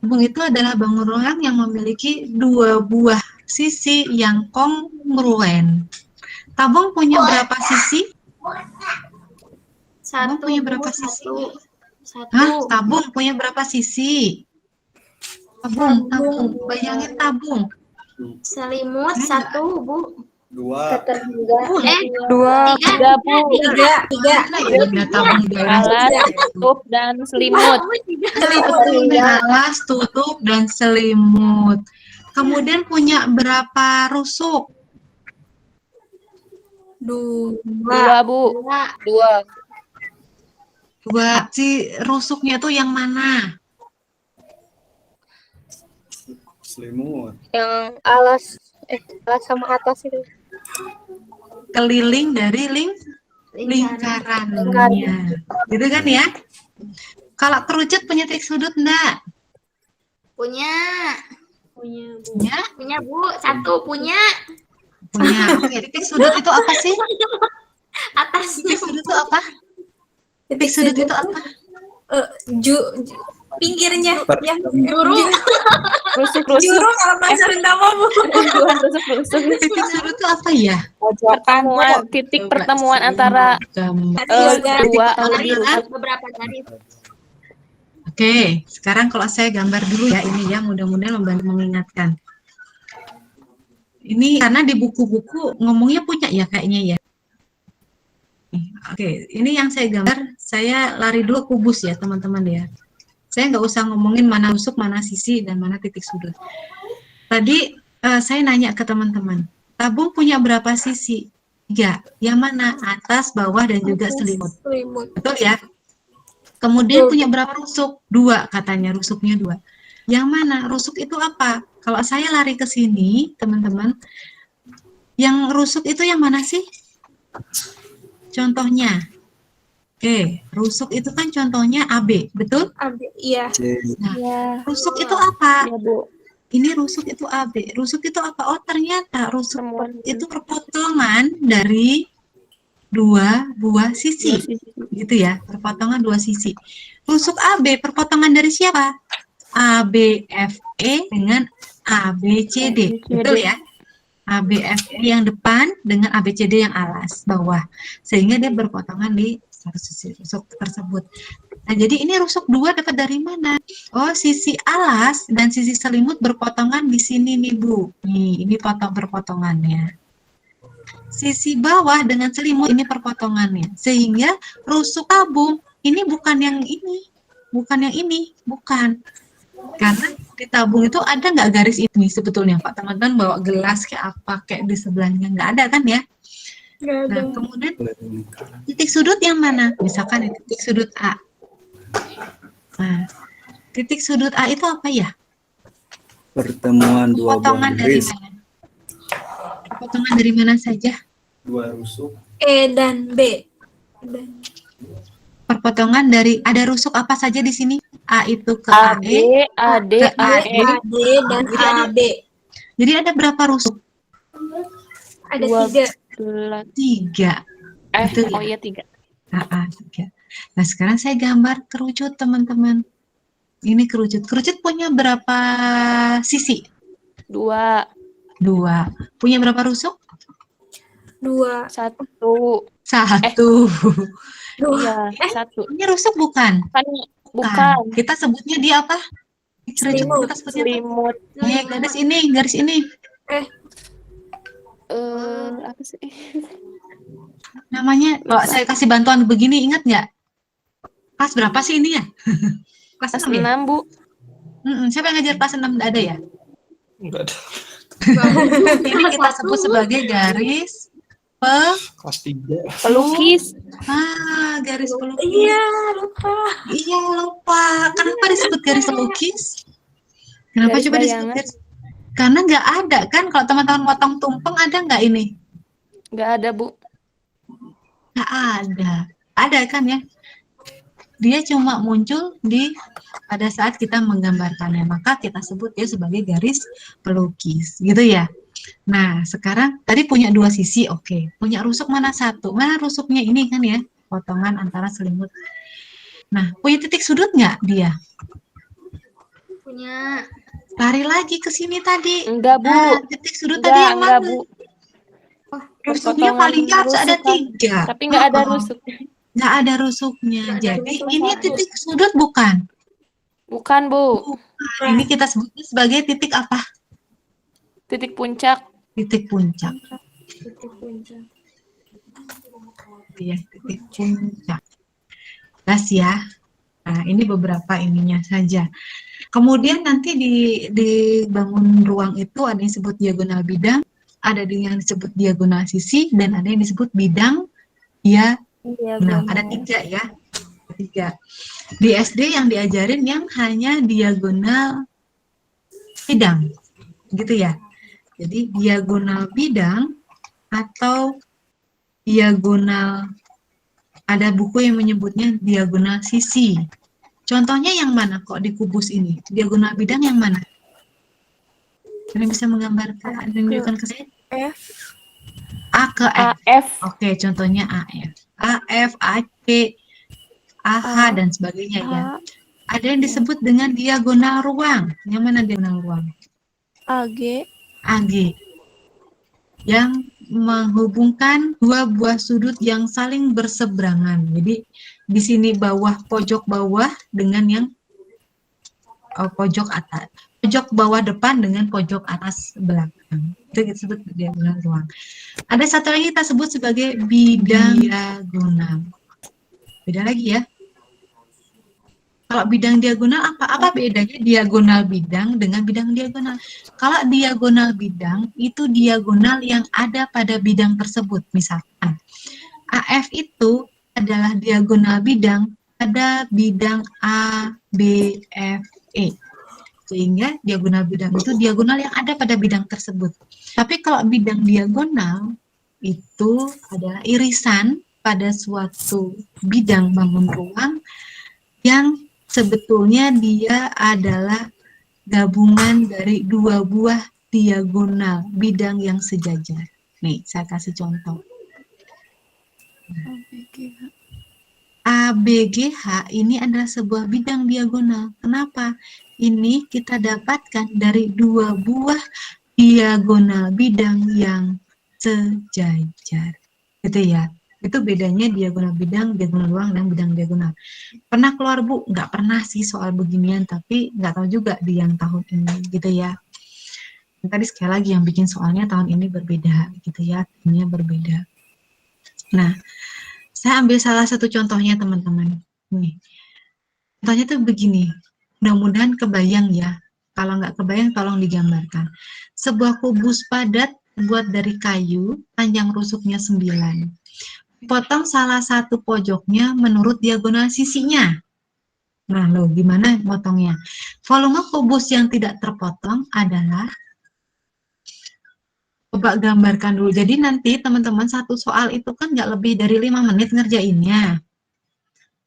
Tabung itu adalah bangun ruang yang memiliki 2 buah sisi yang kongruen. Tabung punya berapa sisi? Tabung punya berapa sisi? Hah? Tabung punya berapa sisi? Tabung. Bayangin tabung. Selimut 1, Bu. 2. 2. 3, Bu. 3. Ada tabung Alas, tutup, dan selimut. Alas, tutup, dan selimut. Kemudian punya berapa rusuk? 2. 2, Bu. 2. 2. Si rusuknya tuh yang mana? Selimut. Yang alas sama atas itu. Keliling dari lingkarannya. Gitu kan ya? Kalau kerucut punya titik sudut enggak? Punya. Punya? Bu. 1 punya. Punya. Oke, titik sudut itu apa sih? Atasnya. Titik sudut itu apa? Titik sudut itu apa? Pinggirnya yang Juru. Rusuk-rusuk. juru kalau bahasa Rendama, Bu. Rusuk-rusuk. Titik sudut itu apa ya? Pertemuan, titik pertemuan antara dua atau lebih rusuk. Beberapa garis. Oke, sekarang kalau saya gambar dulu ya ini ya, mudah-mudahan membantu mengingatkan. Ini karena di buku-buku ngomongnya punya ya kayaknya ya. Oke, ini yang saya gambar, saya lari dulu kubus ya teman-teman ya. Saya nggak usah ngomongin mana rusuk, mana sisi, dan mana titik sudut. Tadi saya nanya ke teman-teman, tabung punya berapa sisi? 3. Yang mana? Atas, bawah, dan juga selimut. Betul ya? Kemudian punya berapa rusuk? 2 katanya, rusuknya 2. Yang mana? Rusuk itu apa? Kalau saya lari ke sini, teman-teman, yang rusuk itu yang mana sih? Contohnya. Oke, rusuk itu kan contohnya AB, betul? AB, iya. Nah, Ya, rusuk itu apa? ya, Bu. Ini rusuk itu AB. Rusuk itu apa? Oh, ternyata rusuk Pertemuan. itu perpotongan dari 2 buah sisi. Gitu ya, perpotongan 2 sisi. Rusuk AB perpotongan dari siapa? ABFE dengan ABCD. Betul ya? ABFE yang depan dengan ABCD yang alas bawah, sehingga dia berpotongan di satu sisi rusuk tersebut. Nah, jadi ini rusuk 2 dapat dari mana? Oh, sisi alas dan sisi selimut berpotongan di sini nih, Bu. Nih, ini berpotongannya. Sisi bawah dengan selimut ini perpotongannya. Sehingga rusuk tabung ini bukan yang ini. Bukan. Karena di tabung itu ada nggak garis ini sebetulnya, Pak? Teman-teman bawa gelas kayak apa, kayak di sebelahnya nggak ada kan ya? Nah, kemudian titik sudut yang mana? Misalkan titik sudut A. Nah, titik sudut A itu apa ya? Pertemuan dua Potongan dari garis, mana? Potongan dari mana saja? 2 rusuk. E dan B. Perpotongan dari, ada rusuk apa saja di sini? A itu ke AB, AE, AD, ke AE. AD dan AB. jadi ada berapa rusuk? Ada 3. 12. 3. Itu Oh ya? iya 3. 3. Nah, sekarang saya gambar kerucut, teman-teman. Ini kerucut. Kerucut punya berapa sisi? 2. 2. Punya berapa rusuk? 2. 1. 1. Iya, 1. Punya rusuk bukan? Bukan. Kita sebutnya dia apa? Selimut. Kita sebutnya apa? Selimut. Garis ini. Apa sih? Namanya, kalau saya kasih bantuan begini, ingat nggak? Kelas berapa sih ini ya? Kelas Kelas 6 ya? 6, Bu. Siapa yang ngajar kelas 6? Nggak ada ya? Enggak ada. Ini kita sebut sebagai garis Kelas 3. Pelukis. garis pelukis. Iya, lupa. Iya, lupa. Kenapa disebut garis pelukis? Kenapa Garis coba disebut bayangan. garis? Karena nggak ada kan, kalau teman-teman potong tumpeng ada nggak ini? Nggak ada, Bu. Nggak ada. Ada kan ya? Dia cuma muncul pada saat kita menggambarkannya, maka kita sebut dia sebagai garis pelukis, gitu ya. Nah, sekarang tadi punya 2 sisi, oke. Punya rusuk mana 1? Mana rusuknya ini kan ya? Potongan antara selimut. Nah, punya titik sudut nggak dia? Punya. Lari lagi ke sini tadi. Enggak, Bu. Nah, titik sudut tadi yang Enggak, mana? Bu. Rusuknya Potongan paling harus ada rusuk, kan. 3. Tapi nggak ada rusuk. Nggak ada rusuknya. Nggak ada Jadi rusuk ini satu. titik sudut bukan? Bukan, Bu. Ini kita sebutnya sebagai titik apa? Titik puncak. Titik puncak. Iya, titik puncak. Jelas ya. Nah, ini beberapa ininya saja. Kemudian nanti di bangun ruang itu ada yang disebut diagonal bidang, ada yang disebut diagonal sisi, dan ada yang disebut bidang diagonal. Ada 3 ya. 3. Di SD yang diajarin yang hanya diagonal bidang. Gitu ya. Jadi diagonal bidang atau diagonal, ada buku yang menyebutnya diagonal sisi. Contohnya yang mana kok di kubus ini? Diagonal bidang yang mana? Kalian bisa menggambarkan, menunjukkan ke saya? F. A ke F. AF. Oke, contohnya AF. AF, AP, AH, dan sebagainya ya. Ada yang disebut dengan diagonal ruang. Yang mana diagonal ruang? AG. AG. Yang menghubungkan 2 buah sudut yang saling berseberangan. Jadi di sini pojok bawah dengan yang pojok atas. Pojok bawah depan dengan pojok atas belakang. Itu kita sebut diagonal ruang. Ada satu lagi kita sebut sebagai bidang diagonal. Beda lagi ya. Kalau bidang diagonal apa bedanya diagonal bidang dengan bidang diagonal? Kalau diagonal bidang itu diagonal yang ada pada bidang tersebut. Misalkan AF itu adalah diagonal bidang pada bidang A, B, F, E. Sehingga diagonal bidang itu diagonal yang ada pada bidang tersebut. Tapi kalau bidang diagonal itu adalah irisan pada suatu bidang bangun ruang yang sebetulnya dia adalah gabungan dari 2 buah diagonal bidang yang sejajar. Nih, saya kasih contoh. ABGH ini adalah sebuah bidang diagonal. Kenapa? Ini kita dapatkan dari 2 buah diagonal bidang yang sejajar. Gitu ya. Itu bedanya diagonal bidang, diagonal luang, dan bidang diagonal. Pernah keluar Bu? Nggak pernah sih soal beginian, tapi nggak tahu juga di yang tahun ini, gitu ya. Tadi sekali lagi yang bikin soalnya tahun ini berbeda, gitu ya, ini berbeda. Nah, saya ambil salah satu contohnya teman-teman. Nih, contohnya tuh begini. Mudah-mudahan kebayang ya. Kalau nggak kebayang, tolong digambarkan. Sebuah kubus padat terbuat dari kayu, panjang rusuknya 9. Potong salah satu pojoknya menurut diagonal sisinya. Nah, loh, gimana potongnya? Volume kubus yang tidak terpotong adalah, coba gambarkan dulu. Jadi nanti teman-teman satu soal itu kan nggak lebih dari 5 menit ngerjainnya.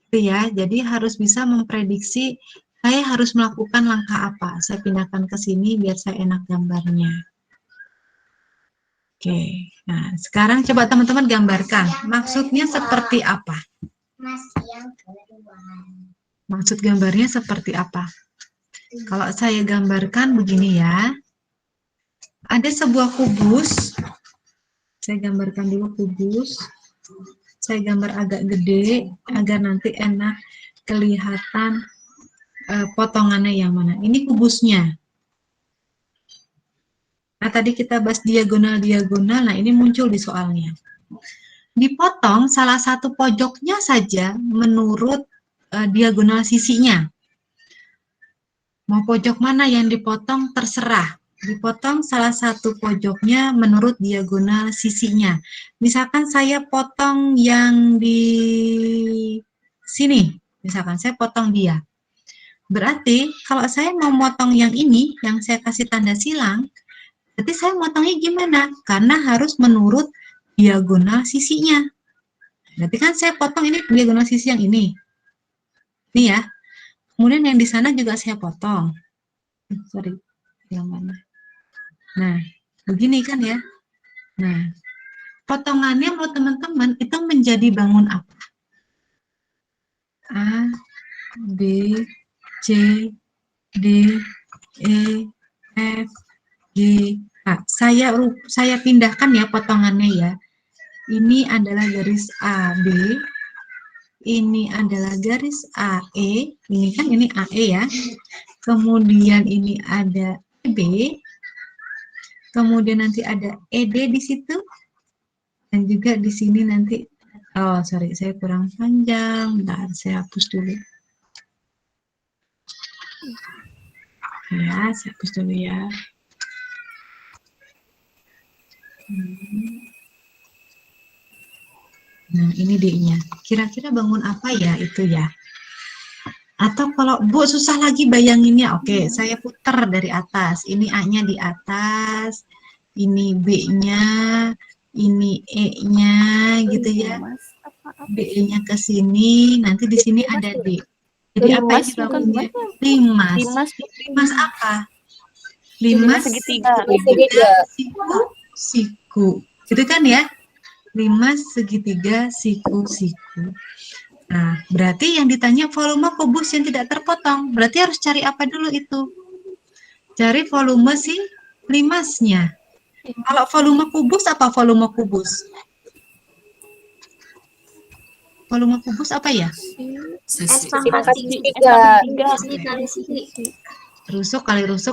Itu ya, jadi harus bisa memprediksi saya harus melakukan langkah apa. Saya pindahkan ke sini biar saya enak gambarnya. Oke, nah sekarang coba teman-teman gambarkan. Maksudnya seperti apa? Maksud gambarnya seperti apa? Kalau saya gambarkan begini ya. Ada sebuah kubus. Saya gambarkan dulu kubus. Saya gambar agak gede agar nanti enak kelihatan potongannya yang mana. Ini kubusnya. Nah, tadi kita bahas diagonal-diagonal, nah ini muncul di soalnya. Dipotong salah satu pojoknya saja menurut diagonal sisinya. Mau pojok mana yang dipotong terserah. Dipotong salah satu pojoknya menurut diagonal sisinya. Misalkan saya potong yang di sini, misalkan saya potong dia. Berarti kalau saya mau motong yang ini, yang saya kasih tanda silang, berarti saya motongnya gimana? Karena harus menurut diagonal sisinya. Berarti kan saya potong ini diagonal sisi yang ini. Nih ya. Kemudian yang di sana juga saya potong. Sorry, yang mana? Nah, begini kan ya. Nah, potongannya menurut teman-teman itu menjadi bangun apa? A, B, C, D, E, F, G, H. Saya pindahkan ya potongannya ya. Ini adalah garis AB. Ini adalah garis AE. Ini kan ini AE ya. Kemudian ini ada EB. Kemudian nanti ada ED di situ. Dan juga di sini nanti, oh sorry, saya kurang panjang. Bentar, saya hapus dulu. Ya, saya hapus dulu ya. Nah, ini D-nya. Kira-kira bangun apa ya itu ya? Atau kalau Bu susah lagi bayanginnya, oke, saya putar dari atas. Ini A-nya di atas, ini B-nya, ini E-nya gitu ya. B-nya ke sini, nanti di sini ada D. Jadi apa yang dibangunnya? Limas. Limas apa? Limas segitiga. Siku. Gitu kan ya? 5 segitiga siku-siku. Nah, berarti yang ditanya volume kubus yang tidak terpotong. Berarti harus cari apa dulu itu? Cari volume si limasnya. Kalau volume kubus apa volume kubus? Volume kubus apa ya? S pangkat 3 kali sisi. Rusuk kali rusuk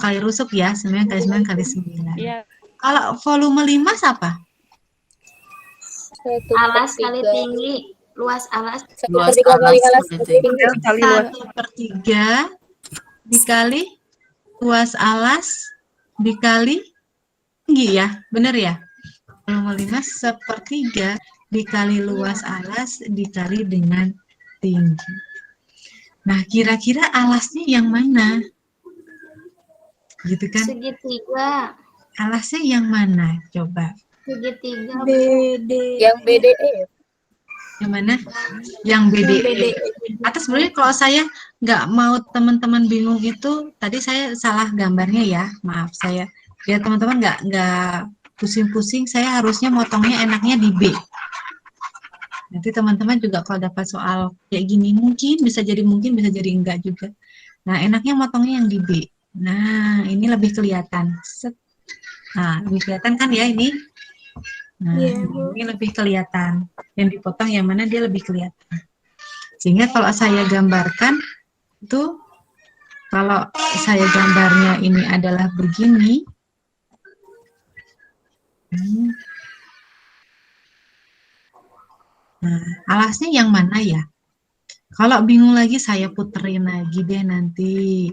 ya. 9 kali 9 kali 9. Iya. Kalau volume limas apa? Alas kali tinggi, luas alas. 1/3 kali alas tinggi. 1/3 dikali luas alas dikali tinggi ya, benar ya? Volume limas 1/3 dikali luas alas dikali dengan tinggi. Nah, kira-kira alasnya yang mana? Gitu kan? Segitiga. Alasnya yang mana? Coba. Segitiga. Yang BDE. Yang mana? Yang BDE. Atau sebenarnya kalau saya nggak mau teman-teman bingung itu, tadi saya salah gambarnya ya, maaf saya. Biar teman-teman nggak pusing-pusing, saya harusnya motongnya enaknya di B. Nanti teman-teman juga kalau dapat soal kayak gini mungkin bisa jadi enggak juga. Nah, enaknya motongnya yang di B. Nah, ini lebih kelihatan. Set. Nah, lebih kelihatan kan ya ini? Nah, Iya, Bu. ini lebih kelihatan. Yang dipotong yang mana dia lebih kelihatan. Sehingga kalau saya gambarkan, itu kalau saya gambarnya ini adalah begini. Nah, alasnya yang mana ya? Kalau bingung lagi saya puterin lagi deh nanti.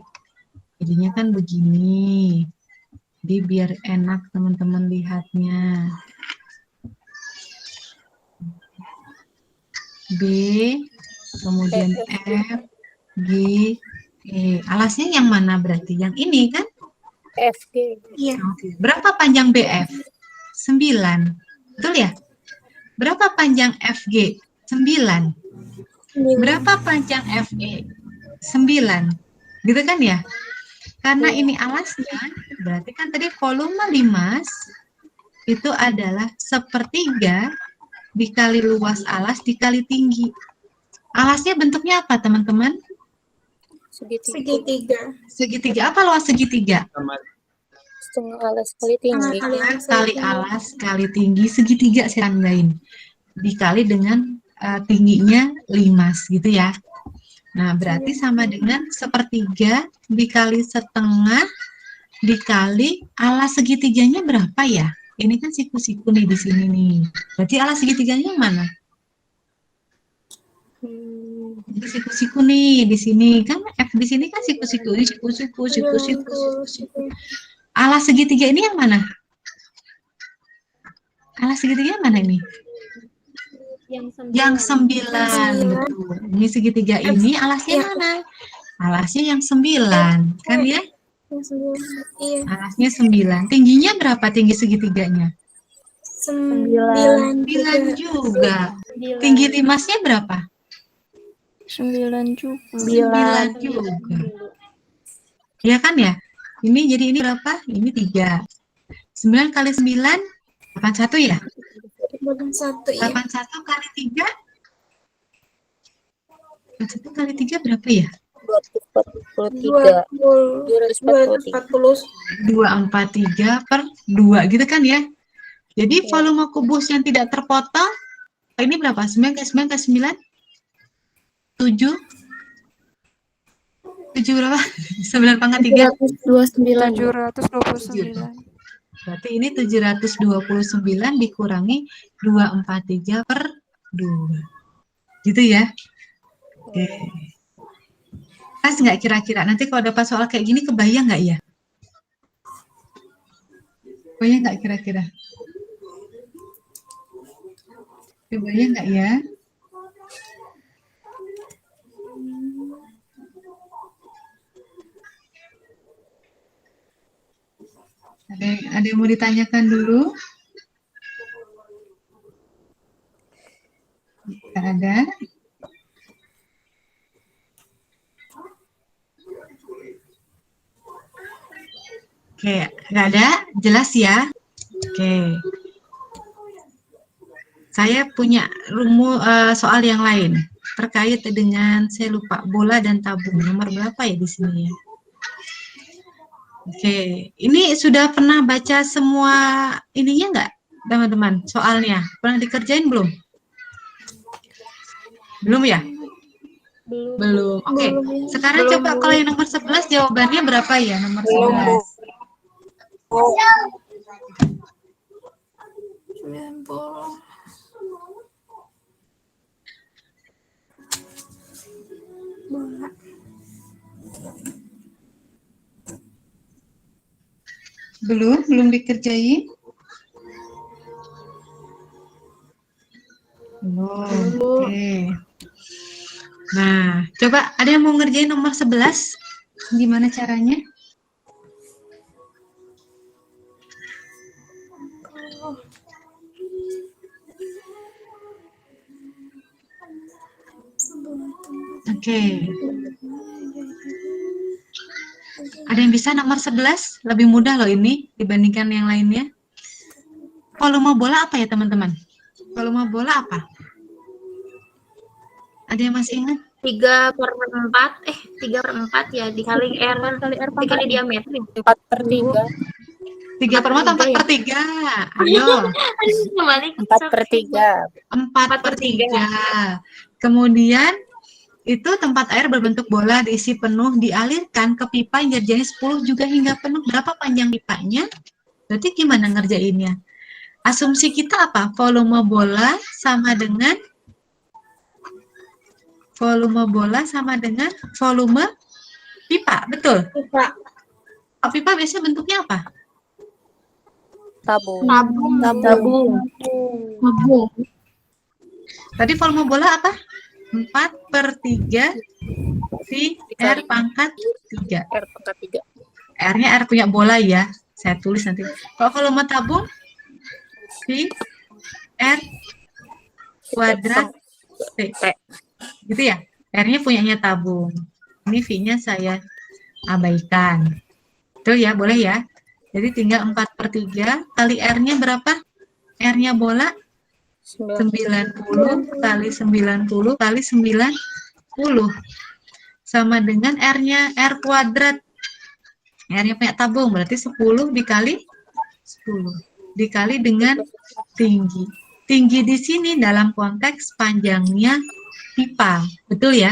Jadinya kan begini. Jadi biar enak teman-teman lihatnya. B, kemudian F, G, E. Alasnya yang mana berarti? Yang ini kan? FG. Iya. Oke. Berapa panjang BF? 9. Betul ya? Berapa panjang FG? 9. Berapa panjang FE? 9. Gitu kan ya? Karena ini alasnya, berarti kan tadi volume limas itu adalah sepertiga dikali luas alas dikali tinggi. Alasnya bentuknya apa, teman-teman? Segitiga. Segitiga. Apa luas segitiga? Setengah alas kali tinggi. Kali alas kali tinggi segitiga saya tandain. Dikali dengan tingginya limas gitu ya. Nah, berarti sama dengan sepertiga dikali setengah dikali alas segitiganya berapa ya? Ini kan siku-siku nih di sini nih. Berarti alas segitiganya yang mana? Jadi siku-siku nih di sini kan F di sini kan siku-siku, ini siku-siku. Alas segitiga ini yang mana? Alas segitiga yang mana ini? Yang 9. Betul. Ini segitiga ini alasnya mana? Alasnya yang 9, kan ya? Iya. Alasnya 9. Tingginya berapa tinggi segitiganya? 9 juga. Tinggi limasnya berapa? 9 juga. 9 juga. Ya kan ya? Ini jadi ini berapa? Ini 3. 9 kali 9, 81 ya? 81 ya. 81 kali 3? 81 kali 3 berapa ya? 243. 243 per 2 gitu kan ya? Jadi volume kubus yang tidak terpotong ini berapa? 9 kali 9 kali 9? 7 berapa? 9 pangkat 3? 729. Berarti ini 729 dikurangi 243 per 2. Gitu ya? Oke. Pas nggak kira-kira? Nanti kalau dapat soal kayak gini kebayang nggak ya? Kebayang nggak kira-kira? Kebayang nggak ya? Ada yang mau ditanyakan dulu? Tidak ada. Oke, nggak ada? Jelas ya? Oke. Saya punya soal yang lain terkait dengan, saya lupa, bola dan tabung. Nomor berapa ya di sini ya? Oke, ini sudah pernah baca semua ininya nggak, teman-teman? Soalnya pernah dikerjain belum? Belum ya? Belum. Oke, sekarang coba kalau yang nomor 11 jawabannya berapa ya? Nomor 11. 90. Bola. Belum dikerjain? Belum. Oke. Nah, coba ada yang mau ngerjain nomor 11? Gimana caranya? Oke. Ada yang bisa nomor 11? Lebih mudah loh ini dibandingkan yang lainnya. Volume bola apa ya, teman-teman? Volume bola apa? Ada yang masih ingat? 3/4 ya dikali R dikali diameter. 4/3. 4/3. Ayo. 4/3. 4/3. Kemudian itu tempat air berbentuk bola diisi penuh, dialirkan ke pipa yang jadinya 10 juga hingga penuh. Berapa panjang pipanya? Berarti gimana ngerjainnya? Asumsi kita apa? Volume bola sama dengan volume pipa, betul? Pipa biasanya bentuknya apa? Tabung. Tadi volume bola apa? 4/3 V R pangkat 3. R/3. R-nya R punya bola ya. Saya tulis nanti. Kalau volume tabung V R kuadrat T. Gitu ya. R-nya punyanya tabung. Ini V-nya saya abaikan. Betul ya, boleh ya. Jadi tinggal 4/3 kali R-nya berapa? R-nya bola 90 kali 90 kali 90 sama dengan R-nya R kuadrat. R-nya punya tabung berarti 10 dikali 10 dikali dengan tinggi. Tinggi di sini dalam konteks panjangnya pipa. Betul ya?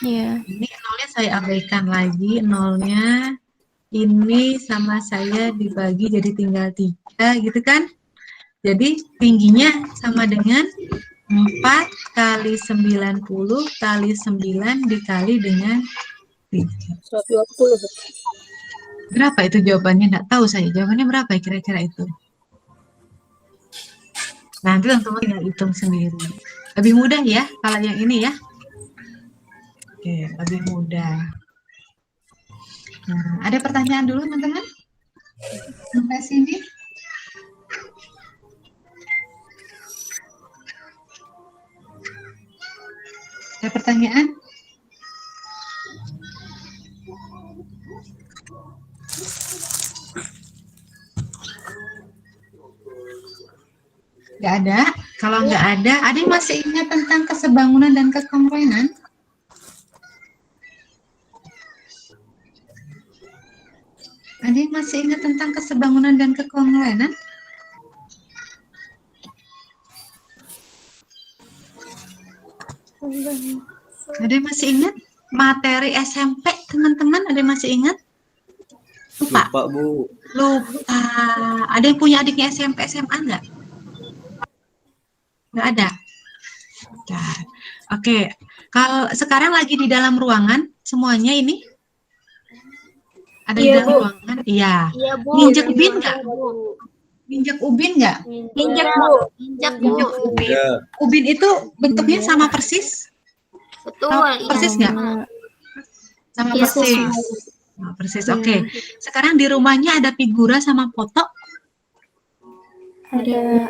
Iya. Ini nolnya saya abaikan lagi. Nolnya ini sama saya dibagi jadi tinggal 3 gitu kan? Jadi tingginya sama dengan 4 kali 90 kali 9 dikali dengan 3. 120. Berapa itu jawabannya? Nggak tahu saya. Jawabannya berapa kira-kira itu? Nanti teman-teman tinggal hitung sendiri. Lebih mudah ya kalau yang ini ya. Oke, lebih mudah. Nah, ada pertanyaan dulu teman-teman? Sampai sini. Ada pertanyaan? Nggak ada. Kalau nggak ada yang masih ingat tentang kesebangunan dan kekongruenan? Ada yang masih ingat tentang kesebangunan dan kekongruenan? Ada yang masih ingat materi SMP teman-teman? Ada yang masih ingat? Lupa, Bu. lupa. Ada yang punya adiknya SMP SMA nggak? Nggak ada. Nah, oke. Kalau sekarang lagi di dalam ruangan semuanya ini? Ada di dalam ruangan? Iya. Iya, Bu. Nginjek bin nggak? Nginjek ubin nggak? Injak, Bu. Injak, Bu. Nginjek ubin. Ya. Ubin itu bentuknya sama persis? Betul. Persis nggak? Sama Iya, persis. Sama persis. Oke. Sekarang di rumahnya ada figura sama foto? Ada.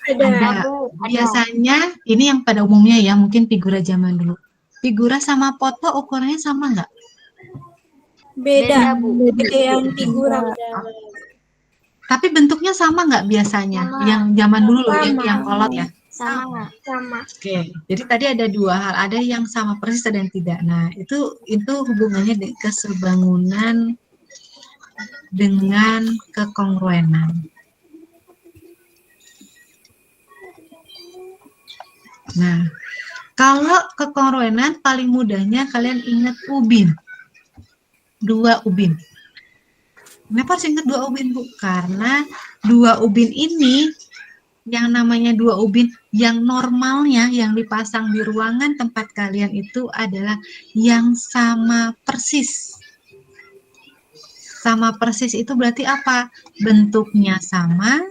Ada. Biasanya ini yang pada umumnya ya, mungkin figura zaman dulu. Figura sama foto ukurannya sama nggak? Beda. Bu. Beda yang figura. Tapi bentuknya sama nggak biasanya? Sama. Yang zaman dulu loh, Sama. yang kolot ya. Sama. Oke, jadi tadi ada dua hal, ada yang sama persis, ada yang tidak. Nah, itu hubungannya dengan kesebangunan dengan kekongruenan. Nah, kalau kekongruenan paling mudahnya kalian ingat ubin. 2 ubin. Kenapa harus ingat 2 ubin, Bu? Karena 2 ubin ini yang namanya 2 ubin yang normalnya yang dipasang di ruangan tempat kalian itu adalah yang sama persis. Sama persis itu berarti apa? Bentuknya sama,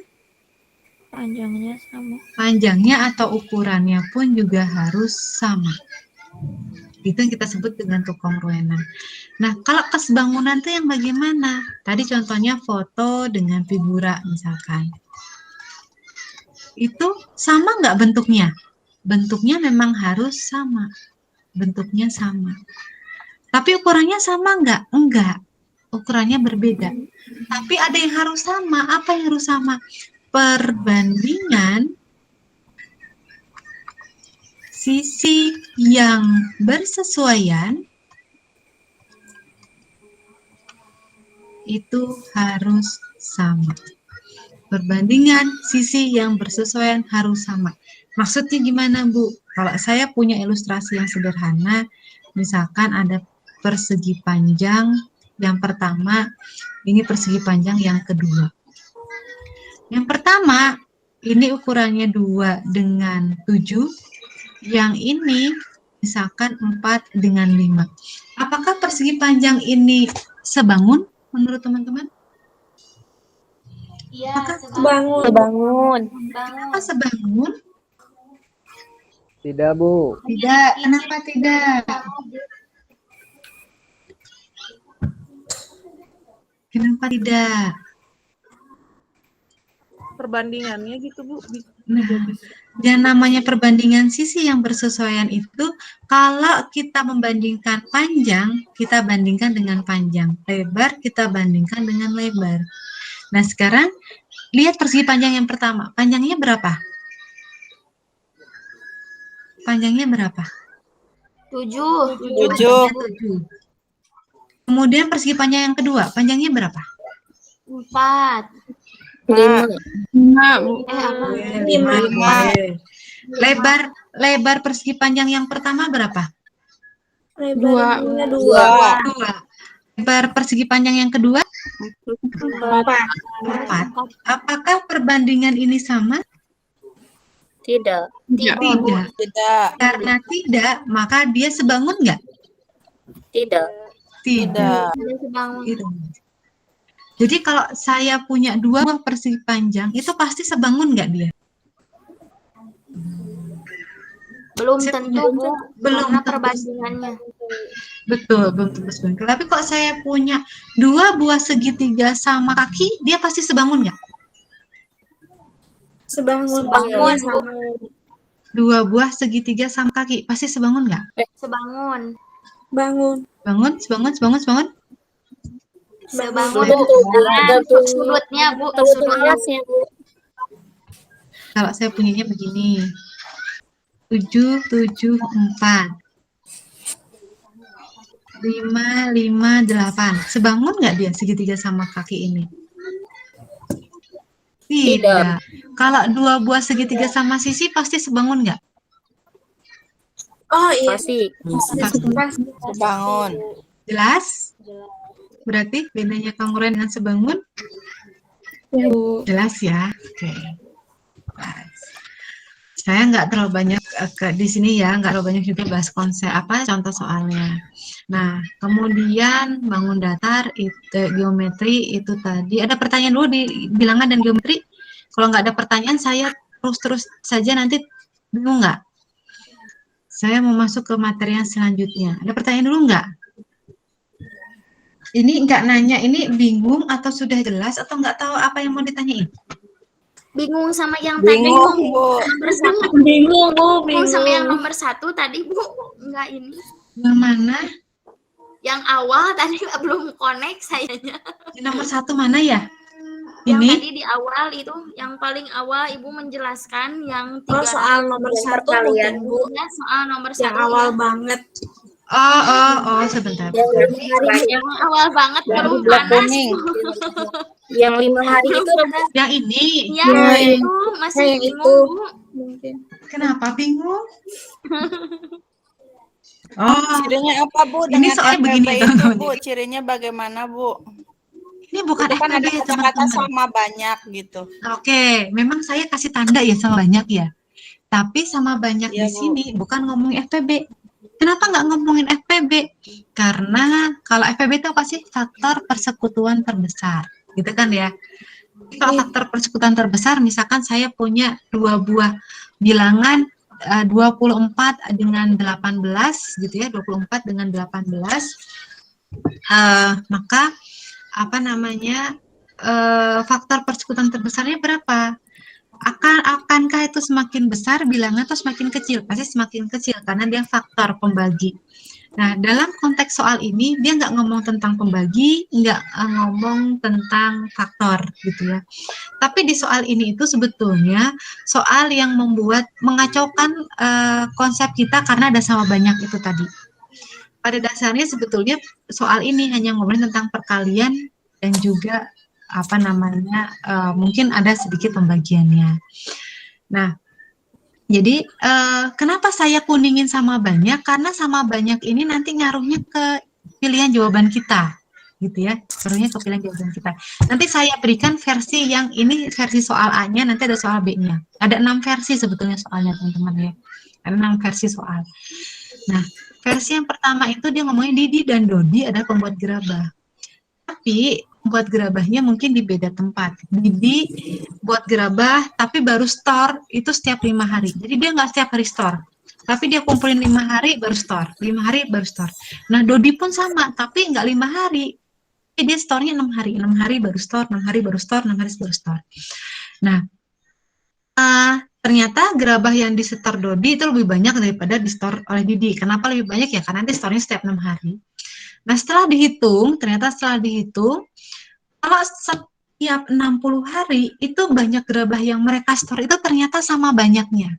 Panjangnya sama. panjangnya atau ukurannya pun juga harus sama. Itu yang kita sebut dengan kekongruenan. Nah, kalau kesebangunan itu yang bagaimana? Tadi contohnya foto dengan figura misalkan. Itu sama nggak bentuknya? Bentuknya memang harus sama. Bentuknya sama. Tapi ukurannya sama nggak? Enggak. Ukurannya berbeda. Tapi ada yang harus sama. Apa yang harus sama? Perbandingan sisi yang bersesuaian itu harus sama. Perbandingan sisi yang bersesuaian harus sama. Maksudnya gimana, Bu? Kalau saya punya ilustrasi yang sederhana, misalkan ada persegi panjang yang pertama, ini persegi panjang yang kedua. Yang pertama, ini ukurannya 2 dengan 7, yang ini misalkan 4 dengan 5. Apakah persegi panjang ini sebangun menurut teman-teman? Iya, Bangun. Bangun. Kenapa sebangun? Tidak, Bu. Tidak. Kenapa tidak? Kenapa tidak? Perbandingannya gitu, Bu. Nah, yang namanya perbandingan sisi yang bersesuaian itu, kalau kita membandingkan panjang, kita bandingkan dengan panjang. Lebar, kita bandingkan dengan lebar. Nah, sekarang lihat persegi panjang yang pertama. Panjangnya berapa? Panjangnya berapa? 7. 7. Kemudian persegi panjang yang kedua, panjangnya berapa? 4. 5. 5. Lebar persegi panjang yang pertama berapa? Lebarnya 2. 2. Lebar persegi panjang yang kedua? 4. Apakah perbandingan ini sama? Tidak. Tidak. Karena tidak, maka dia sebangun nggak? Tidak. Tidak. Sebangun. Itu. Jadi kalau saya punya 2 buah persegi panjang, itu pasti sebangun nggak dia? Belum tentu, Bu. Belum Karena tentu. perbandingannya. Betul, belum tentu sebangun. Tapi kalau saya punya 2 buah segitiga sama kaki, dia pasti sebangun nggak? Sebangun. Sebangun, Bu. 2 buah segitiga sama kaki, pasti sebangun nggak? Sebangun. Bangun. Sebangun. Sebangun. Tergantung Sudutnya, Bu. tergantung Sudutnya. alasnya, Bu. Kalau saya punyanya begini. 7, 7, 4. 5, 5, 8. Sebangun nggak dia segitiga sama kaki ini? Tidak. Kalau 2 buah segitiga sama sisi pasti sebangun nggak? Oh iya. Pasti. Sebangun. Jelas? Berarti bedanya kongruent dengan sebangun? Jelas ya? Oke. Jelas. Saya nggak terlalu banyak di sini ya, nggak terlalu banyak juga bahas konsep contoh soalnya. Nah, kemudian bangun datar, itu geometri itu tadi. Ada pertanyaan dulu di bilangan dan geometri? Kalau nggak ada pertanyaan, saya terus saja nanti bingung nggak? Saya mau masuk ke materi yang selanjutnya. Ada pertanyaan dulu nggak? Ini nggak nanya, ini bingung atau sudah jelas atau nggak tahu apa yang mau ditanyain? Bingung sama yang tadi, Bu. Nomor 1. Bingung, Bu. Bingung sama yang nomor 1 tadi, Bu. Enggak ini. Yang mana? Yang awal tadi belum connect sayanya. Yang nomor 1 mana ya? Yang Ini? tadi di awal itu, yang paling awal Ibu menjelaskan yang 3. Oh, soal nomor 1 mungkin, Bu. Ya, soal nomor 1. Yang awal banget. Oh, sebentar. Yang awal banget belum panas. Yang 5 hari itu Yang ini? Ya, itu masih yang bingung, itu. Bu. Mungkin. Kenapa bingung? Oh, Cirinya apa, Bu? Ini Dengan soalnya FPB begini, itu, teman-teman. Bu. Cirinya bagaimana, Bu? ini bukan Itu kan ada FPB, kata-kata teman-teman. sama banyak gitu. Oke, memang saya kasih tanda ya sama banyak ya. Tapi sama banyak Iya, di Bu. sini bukan ngomongin FPB. Kenapa nggak ngomongin FPB? Karena kalau FPB itu apa sih? Faktor persekutuan terbesar, gitu kan ya. Kalau faktor persekutuan terbesar, misalkan saya punya 2 buah bilangan 24 dengan 18 gitu ya, 24 dengan 18, maka apa namanya faktor persekutuan terbesarnya berapa? Akankah itu semakin besar bilangan atau semakin kecil? Pasti semakin kecil karena dia faktor pembagi. Nah, dalam konteks soal ini dia nggak ngomong tentang pembagi, nggak ngomong tentang faktor gitu ya. Tapi di soal ini itu sebetulnya soal yang mengacaukan konsep kita karena ada sama banyak itu tadi. Pada dasarnya sebetulnya soal ini hanya ngomongin tentang perkalian dan juga mungkin ada sedikit pembagiannya. Nah, jadi kenapa saya kuningin sama banyak? Karena sama banyak ini nanti ngaruhnya ke pilihan jawaban kita, gitu ya. Ngaruhnya ke pilihan jawaban kita. Nanti saya berikan versi yang ini versi soal A-nya, nanti ada soal B-nya. Ada 6 versi sebetulnya soalnya, teman-teman ya. Ada 6 versi soal. Nah, versi yang pertama itu dia ngomongin Didi dan Dodi adalah pembuat gerabah. Tapi buat gerabahnya mungkin di beda tempat. Didi buat gerabah tapi baru store itu setiap 5 hari. Jadi dia nggak setiap hari store. Tapi dia kumpulin 5 hari baru store. 5 hari baru store. Nah, Dodi pun sama, tapi nggak 5 hari. Jadi dia store-nya 6 hari. 6 hari baru store, 6 hari baru store, 6 hari baru store. Nah, ternyata gerabah yang di store Dodi itu lebih banyak daripada di store oleh Didi. Kenapa lebih banyak ya? Karena nanti store-nya setiap 6 hari. Nah, setelah dihitung, kalau setiap 60 hari, itu banyak gerabah yang mereka store itu ternyata sama banyaknya.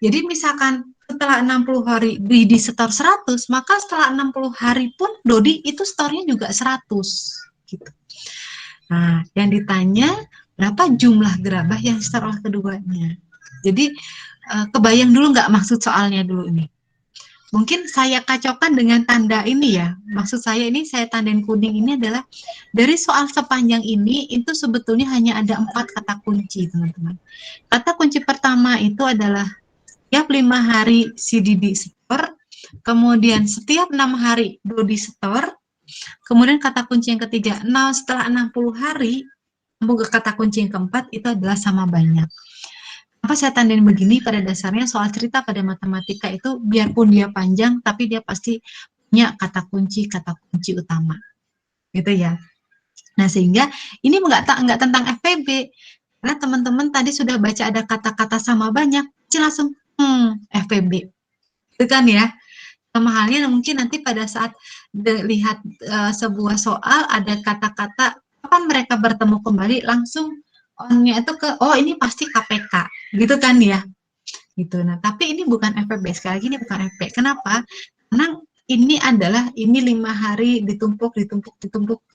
Jadi misalkan setelah 60 hari Didi store 100, maka setelah 60 hari pun Dodi itu store-nya juga 100. Gitu. Nah, yang ditanya, berapa jumlah gerabah yang store oleh keduanya? Jadi, kebayang dulu nggak maksud soalnya dulu ini? Mungkin saya kacaukan dengan tanda ini ya. Maksud saya ini saya tandain kuning ini adalah dari soal sepanjang ini itu sebetulnya hanya ada 4 kata kunci, teman-teman. Kata kunci pertama itu adalah setiap 5 hari si Didi store, kemudian setiap 6 hari Dodi store, kemudian kata kunci yang ketiga, setelah 60 hari, kata kunci yang keempat itu adalah sama banyak. Apa saya tandain begini? Pada dasarnya soal cerita pada matematika itu biarpun dia panjang tapi dia pasti punya kata kunci utama, gitu ya. Nah, sehingga ini enggak tentang FPB, karena teman-teman tadi sudah baca ada kata-kata sama banyak, langsung FPB, itu kan ya. Sama halnya mungkin nanti pada saat lihat sebuah soal ada kata-kata kapan mereka bertemu kembali, langsung on-nya itu ini pasti KPK, gitu kan ya, gitu. Nah, tapi ini bukan FPB, sekali lagi ini bukan FPB. Kenapa? Karena ini 5 hari ditumpuk,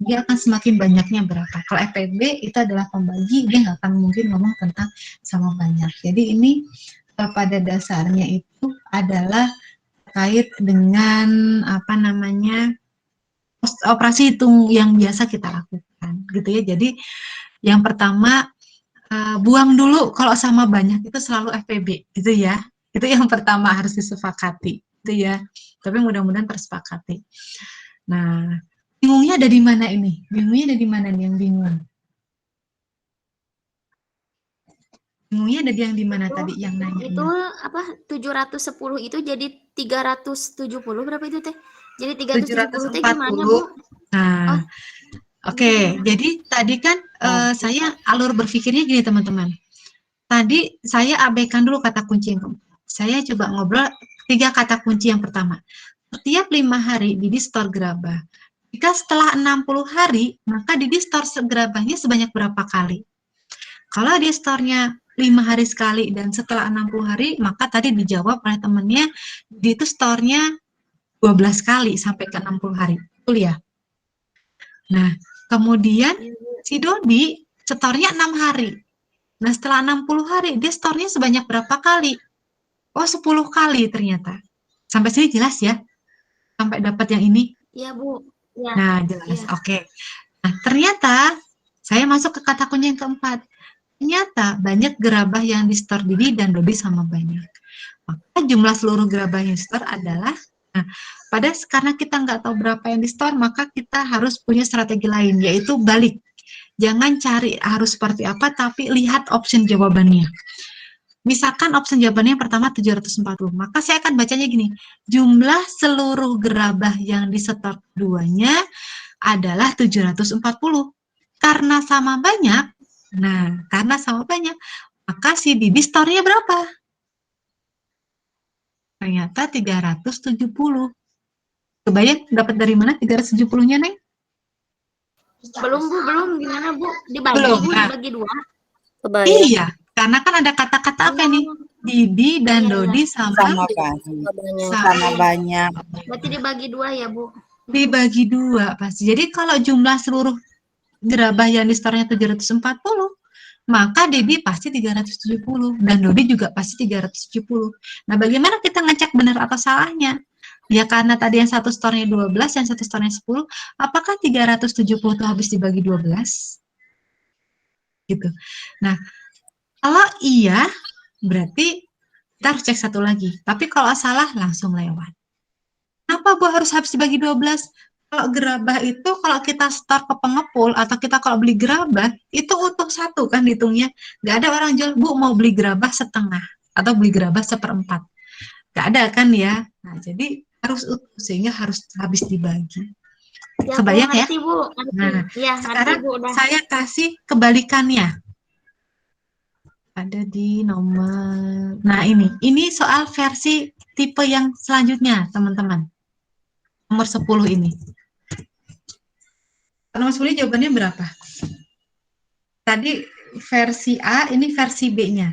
dia akan semakin banyaknya berapa. Kalau FPB itu adalah pembagi, dia nggak akan mungkin ngomong tentang sama banyak. Jadi ini pada dasarnya itu adalah terkait dengan operasi hitung yang biasa kita lakukan, gitu ya. Jadi yang pertama, buang dulu kalau sama banyak itu selalu FPB, gitu ya. Itu yang pertama harus disepakati, gitu ya. Tapi mudah-mudahan tersepakati. Nah, bingungnya ada di mana ini? Bingungnya ada di mana nih yang bingung? Bingungnya ada di mana tadi yang nanya? Itu 710 itu jadi 370 berapa itu teh? Jadi 370 teh gimana, Bu? Nah, Oke, jadi tadi kan saya alur berpikirnya gini teman-teman. Tadi saya abaikan dulu kata kunci yang keempat. Saya coba ngobrol 3 kata kunci yang pertama. Setiap 5 hari Didi store gerabah. Jika setelah 60 hari, maka Didi store gerabahnya sebanyak berapa kali? Kalau dia store-nya 5 hari sekali dan setelah 60 hari, maka tadi dijawab oleh temannya, Didi itu store-nya 12 kali sampai ke 60 hari. Betul ya? Nah, kemudian si Dodi store-nya 6 hari. Nah, setelah 60 hari, dia store-nya sebanyak berapa kali? Oh, 10 kali ternyata. Sampai sini jelas ya? Sampai dapat yang ini? Iya, Bu. Ya. Nah, jelas. Ya. Oke. Nah, ternyata saya masuk ke kata kunci yang keempat. Ternyata banyak gerabah yang di store Didi dan Dodi sama banyak. Maka jumlah seluruh gerabah yang di store adalah, karena kita nggak tahu berapa yang di store, maka kita harus punya strategi lain, yaitu balik. Jangan cari harus seperti apa, tapi lihat option jawabannya. Misalkan option jawabannya yang pertama 740, maka saya akan bacanya gini, jumlah seluruh gerabah yang di store keduanya adalah 740. Karena sama banyak, maka si Didi store-nya berapa? Ternyata 370. Kebayang dapat dari mana 370-nya, Neng? Belum, Bu, belum. Gimana, Bu? Dibagi, belum, Bu, dibagi 2. Kebayang. Iya, karena kan ada kata-kata apa nih? Didi dan Dodi sama banyak. Berarti dibagi 2 ya, Bu? Dibagi 2 pasti. Jadi kalau jumlah seluruh gerabah yang di store-nya 740, maka Dedi pasti 370 dan Dodi juga pasti 370. Nah, bagaimana kita ngecek benar atau salahnya? Ya karena tadi yang satu store-nya 12, yang satu store-nya 10, apakah 370 itu habis dibagi 12? Gitu. Nah, kalau iya, berarti kita harus cek satu lagi. Tapi kalau salah, langsung lewat. Kenapa Bu harus habis dibagi 12? Kalau gerabah itu, kalau kita store ke pengepul, atau kita kalau beli gerabah, itu utuh satu kan hitungnya. Nggak ada orang jual, Bu mau beli gerabah setengah, atau beli gerabah seperempat. Nggak ada kan ya? Nah, jadi harus utuh, sehingga harus habis dibagi. Ya, Kebayang Bu, ya? ngerti, Bu. Ngerti. Nah, Ya, sekarang ngerti, Bu, udah. saya kasih kebalikannya. Ada di nomor, nah ini soal versi tipe yang selanjutnya, teman-teman. Nomor 10 ini. Nomor 10 jawabannya berapa? Tadi versi A, ini versi B-nya.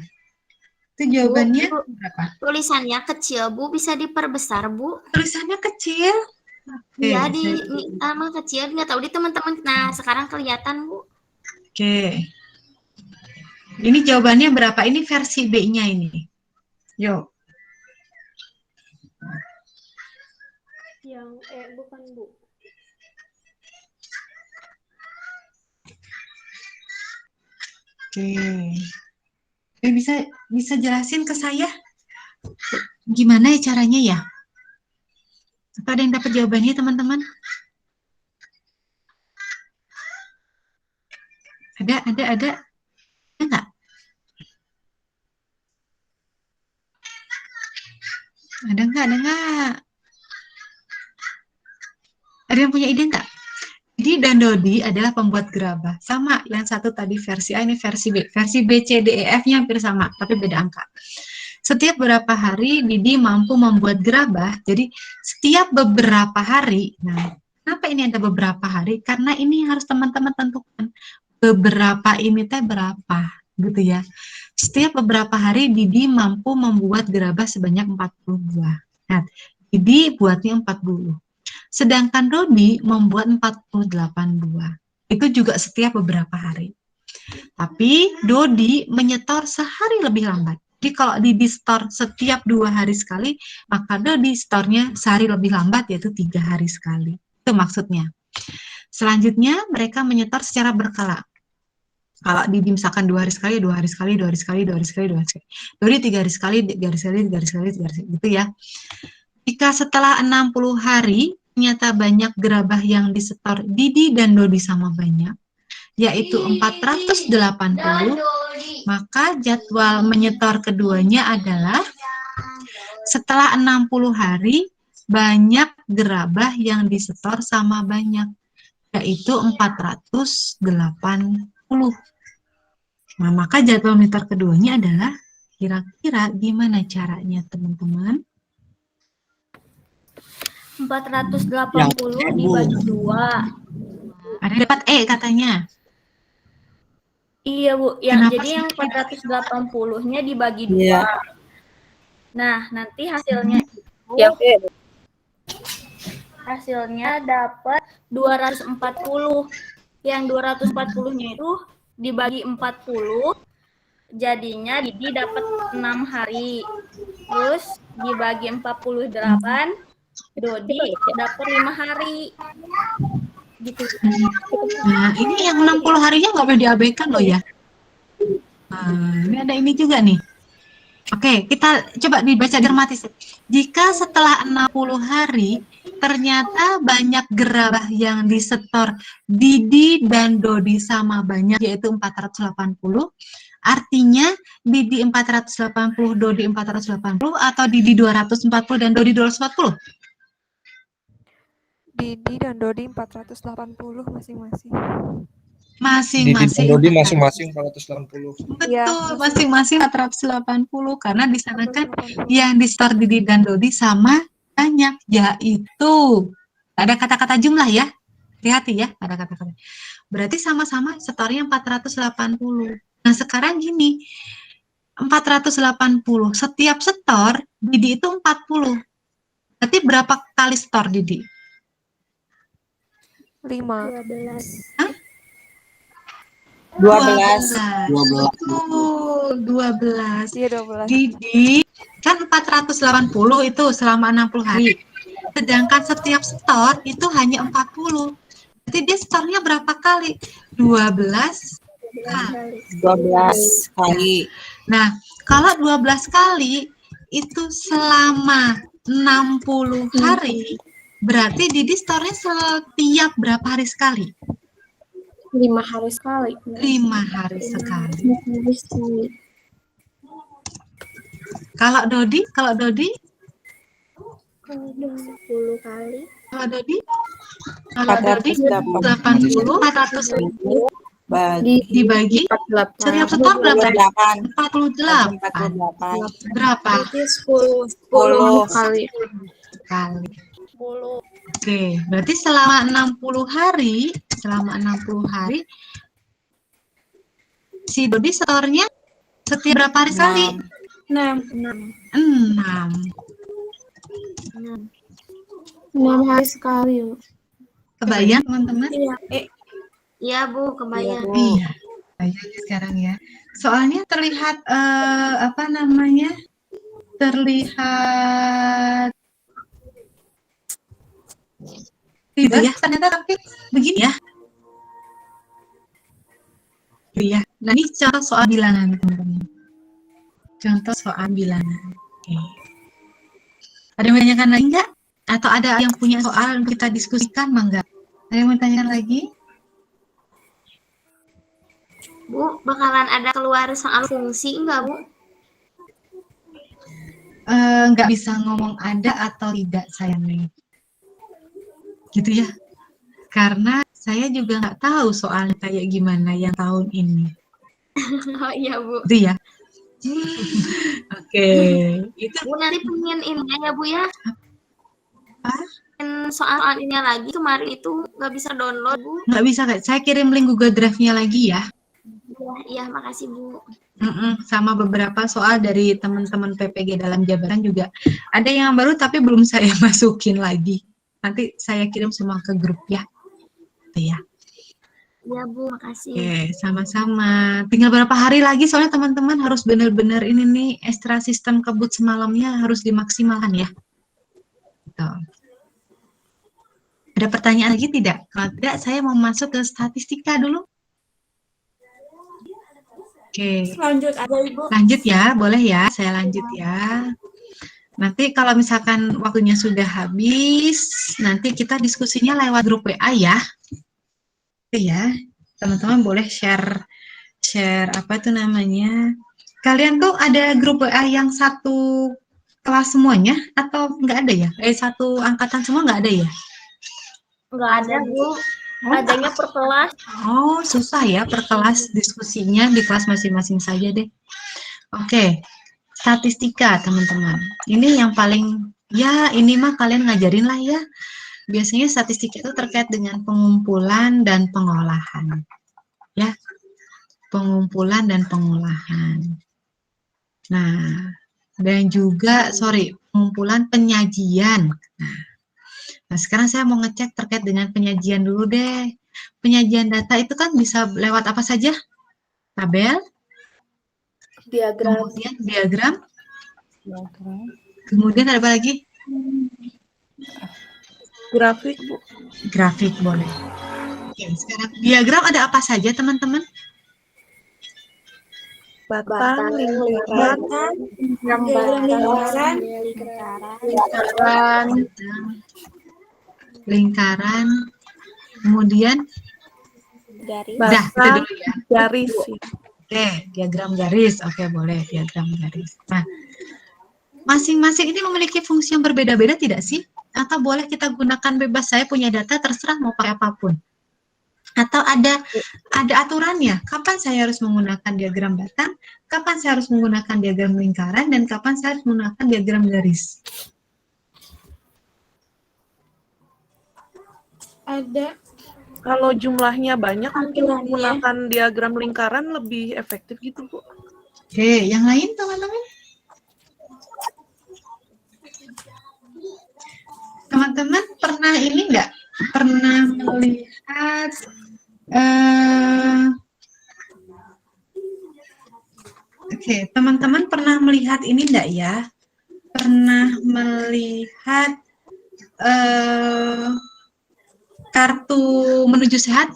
Itu jawabannya Bu, berapa? tulisannya kecil, Bu. Bisa diperbesar, Bu. Tulisannya kecil. Iya, sama kecil. Nggak tahu di teman-teman. Nah, sekarang kelihatan, Bu. Oke. Ini jawabannya berapa? Ini versi B-nya ini. Yuk. Yang bukan, Bu. Oke. Bisa jelasin ke saya gimana ya caranya ya? Apa ada yang dapat jawabannya, teman-teman? Ada nggak? Ada nggak? Ada yang punya ide nggak? Didi dan Dodi adalah pembuat gerabah. Sama, yang satu tadi versi A, ini versi B. Versi B, C, D, E, F-nya hampir sama, tapi beda angka. Setiap berapa hari Didi mampu membuat gerabah, jadi setiap beberapa hari, nah, kenapa ini ada beberapa hari? Karena ini harus teman-teman tentukan. Beberapa ini teh berapa, gitu ya. Setiap beberapa hari Didi mampu membuat gerabah sebanyak 40 buah. Nah, Didi buatnya 40. Sedangkan Dodi membuat 48 buah. Itu juga setiap beberapa hari. Tapi Dodi menyetor sehari lebih lambat. Jadi kalau Didi store setiap 2 hari sekali, maka Dodi store-nya sehari lebih lambat, yaitu 3 hari sekali. Itu maksudnya. Selanjutnya mereka menyetor secara berkala. Kalau Didi misalkan 2 hari sekali, 2 hari sekali, 2 hari sekali, 2 hari sekali, 2 hari sekali. Dodi 3 hari sekali, 3 hari sekali, 3 hari sekali, 3 hari sekali, gitu ya. Jika setelah 60 hari, ternyata banyak gerabah yang disetor Didi dan Dodi sama banyak, yaitu 480, maka jadwal menyetor keduanya adalah setelah 60 hari, banyak gerabah yang disetor sama banyak, yaitu 480. Nah, maka jadwal menyetor keduanya adalah kira-kira gimana caranya, teman-teman? 480 dibagi 2. Ada dapat E katanya. Iya, Bu. Jadi yang 480-nya dibagi 2. Iya. Nah, nanti hasilnya itu hasilnya dapat 240. Yang 240-nya itu dibagi 40, jadinya Didi dapat 6 hari. Terus dibagi 48, Dodi dapat 5 hari. Gitu. Nah, ini yang 60 harinya nggak boleh diabaikan loh ya. Nah, ini ada ini juga nih. Oke, kita coba dibaca dramatis. Jika setelah 60 hari, ternyata banyak gerabah yang disetor Didi dan Dodi sama banyak, yaitu 480. Artinya Didi 480, Dodi 480, atau Didi 240 dan Dodi 240? Didi dan Dodi 480 masing-masing. Masing-masing. Dodi masing-masing 480. Betul, Ya, masing-masing 480 karena di sana kan yang di store Didi dan Dodi sama banyak, yaitu ada kata-kata jumlah ya. Hati-hati ya, ada kata-kata. Berarti sama-sama setornya 480. Nah, sekarang gini. 480. Setiap setor Didi itu 40. Berarti berapa kali setor Didi? 5. 12. Hah? 12. 12. Iya 12. Didi kan 480 itu selama 60 hari. Sedangkan setiap setor itu hanya 40. Berarti dia setornya berapa kali? 12 kali. 12 kali. Nah, kalau 12 kali itu selama 60 hari, berarti Didi store-nya setiap berapa hari sekali? 5 hari sekali. 5 hari sekali. Kalau Dodi? 10 kali. Kalau Dodi? Kalau Dodi 80, 400 dibagi setiap setor berapa? 48. 48. Berapa? 10 kali. 10. Oke, berarti selama 60 hari, si Dodi setornya setiap berapa hari sekali? 6. 6 hari sekali. Kebayang teman-teman? Iya Bu, kebayang. Iya, kebayang sekarang ya. Soalnya terlihat terlihat tidak ya, ternyata tapi begini ya. Iya. Nah, ini contoh soal bilangan, teman-teman. Contoh soal bilangan. Oke. Ada yang menanyakan lagi nggak? Atau ada yang punya soal yang kita diskusikan, Mangga? Ada yang mau tanyakan lagi? Bu, bakalan ada keluar soal fungsi enggak, Bu? Nggak bisa ngomong ada atau tidak, sayangnya. Gitu ya. Karena saya juga nggak tahu soalnya kayak gimana yang tahun ini. Oh iya, Bu. Gitu ya. Oke. Itu Bu, nanti pengen ininya ya, Bu ya. apa? Soal ini lagi kemarin itu nggak bisa download, Bu. Nggak bisa, Kak. Saya kirim link Google Drive-nya lagi ya. Iya, makasih, Bu. Sama beberapa soal dari teman-teman PPG dalam jabatan juga. Ada yang baru tapi belum saya masukin lagi. Nanti saya kirim semua ke grup ya. Gitu ya. Iya, Bu, makasih. Oke, sama-sama. Tinggal berapa hari lagi soalnya teman-teman harus benar-benar ini nih ekstra sistem kebut semalamnya harus dimaksimalkan ya. Gitu. Ada pertanyaan lagi tidak? Kalau tidak, saya mau masuk ke statistika dulu. Oke. Lanjut aja Ibu. Lanjut ya, boleh ya, saya lanjut ya. Nanti kalau misalkan waktunya sudah habis, nanti kita diskusinya lewat grup WA ya. Oke ya, teman-teman boleh share apa itu namanya. Kalian tuh ada grup WA yang satu kelas semuanya atau nggak ada ya? Satu angkatan semua nggak ada ya? Nggak ada, Bu. Adanya per kelas. Oh, susah ya per kelas diskusinya di kelas masing-masing saja deh. Oke, statistika teman-teman. Ini yang paling, ya ini mah kalian ngajarin lah ya. Biasanya statistika itu terkait dengan pengumpulan dan pengolahan. Ya, pengumpulan dan pengolahan. Nah, dan juga, pengumpulan penyajian. Nah, sekarang saya mau ngecek terkait dengan penyajian dulu deh. Penyajian data itu kan bisa lewat apa saja? Tabel, Diagram. kemudian diagram, kemudian ada apa lagi? Grafik, Bu. Grafik boleh. Oke, sekarang diagram ada apa saja teman-teman? Batang, lingkaran, kemudian Garis. dah itu dulu ya. garis. Oke, diagram garis. Oke, boleh diagram garis. Nah, masing-masing ini memiliki fungsi yang berbeda-beda tidak sih? Atau boleh kita gunakan bebas, saya punya data terserah mau pakai apapun? Atau ada aturannya? Kapan saya harus menggunakan diagram batang? Kapan saya harus menggunakan diagram lingkaran? Dan kapan saya harus menggunakan diagram garis? Ada. Kalau jumlahnya banyak, mungkin menggunakan diagram lingkaran lebih efektif gitu, Bu. Oke, yang lain teman-teman? Teman-teman pernah ini enggak? Pernah melihat Oke, teman-teman pernah melihat ini enggak ya? Pernah melihat kartu menuju sehat?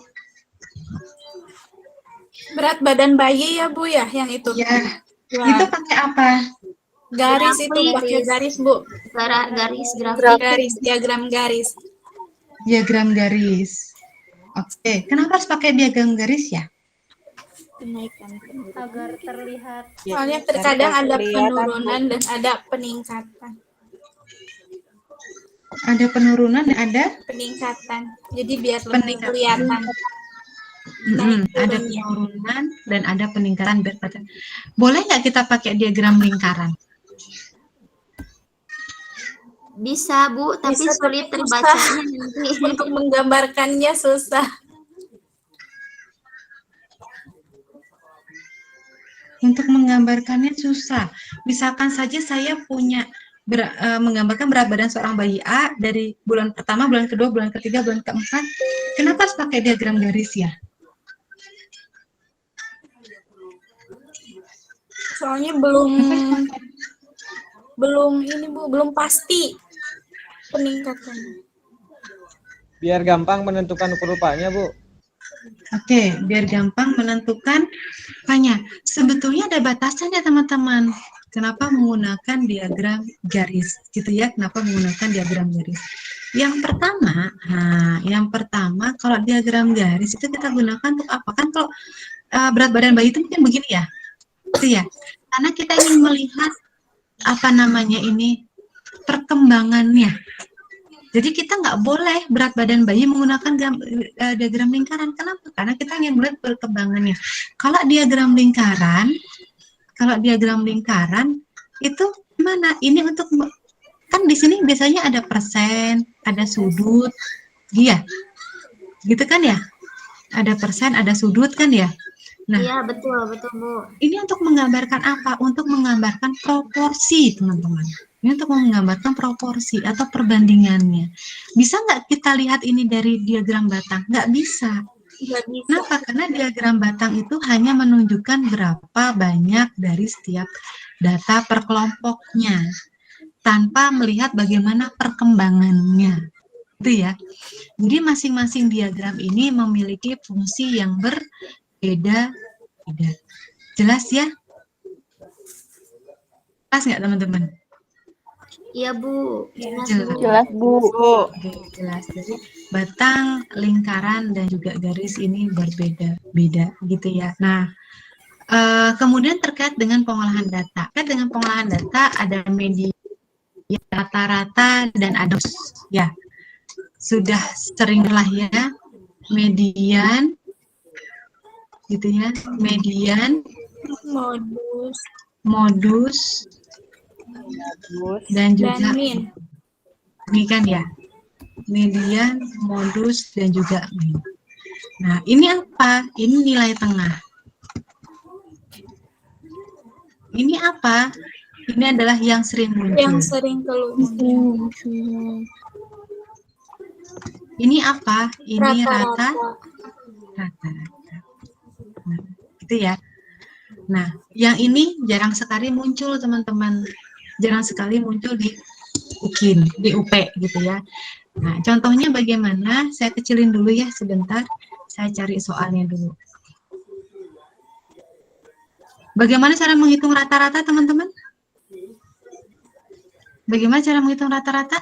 Berat badan bayi ya Bu ya, yang itu. Ya, Wah, itu pakai apa? garis itu Grafik. pakai garis Bu. Garis grafik. Garis, diagram garis. Diagram garis. Oke, kenapa harus pakai diagram garis ya? Kenaikan penurunan. Agar terlihat Soalnya terkadang ada Kelihatan, Bu. penurunan dan ada peningkatan. Ada penurunan dan ada Peningkatan. Jadi biar lebih Peningkatan. kelihatan. ada turunnya. penurunan dan ada peningkatan berat badan. Boleh nggak kita pakai diagram lingkaran? Bisa Bu, tapi Bisa, sulit tapi terbacanya nanti. Untuk menggambarkannya susah. Untuk menggambarkannya susah. Misalkan saja saya punya menggambarkan berat badan seorang bayi A dari bulan pertama, bulan kedua, bulan ketiga, bulan keempat. Kenapa harus pakai diagram garis ya? Soalnya belum ini Bu, belum pasti peningkatannya. Biar gampang menentukan rupanya, Bu. Oke, biar gampang menentukan apanya. Sebetulnya ada batasan ya teman-teman. Kenapa menggunakan diagram garis, gitu ya? Kenapa menggunakan diagram garis? Yang pertama, kalau diagram garis itu kita gunakan untuk apa? Kan kalau berat badan bayi itu mungkin begini ya, gitu ya. Karena kita ingin melihat perkembangannya. Jadi kita nggak boleh berat badan bayi menggunakan diagram lingkaran. Kenapa? Karena kita ingin melihat perkembangannya. Kalau diagram lingkaran itu gimana? Ini untuk kan di sini biasanya ada persen, ada sudut, iya, gitu kan ya? Ada persen, ada sudut kan ya? Nah, Iya, betul Bu. ini untuk menggambarkan apa? Untuk menggambarkan proporsi, teman-teman. Ini untuk menggambarkan proporsi atau perbandingannya. Bisa nggak kita lihat ini dari diagram batang? Nggak bisa. Kenapa? Karena diagram batang itu hanya menunjukkan berapa banyak dari setiap data per kelompoknya, tanpa melihat bagaimana perkembangannya. Itu ya. Jadi masing-masing diagram ini memiliki fungsi yang berbeda. Jelas ya? Jelas nggak teman-teman? Iya Bu. Jelas, Bu. Oke, jelas. Jadi batang, lingkaran, dan juga garis ini berbeda-beda gitu ya. Nah, kemudian terkait dengan pengolahan data. Terkait dengan pengolahan data ada media rata-rata dan ada ya. Sudah sering lah ya median gitu ya, median, modus dan juga min. Ini kan ya, median, modus dan juga min. Nah, ini apa? Ini nilai tengah. Ini apa? Ini adalah yang sering muncul. Yang sering keluar. Ini apa? Ini Rata-rata. rata. Nah, gitu ya. Nah, yang ini jarang sekali muncul teman-teman. Jarang sekali muncul di UKIN, di UP gitu ya. Nah, contohnya bagaimana? Saya kecilin dulu ya sebentar. Saya cari soalnya dulu. Bagaimana cara menghitung rata-rata teman-teman? Bagaimana cara menghitung rata-rata?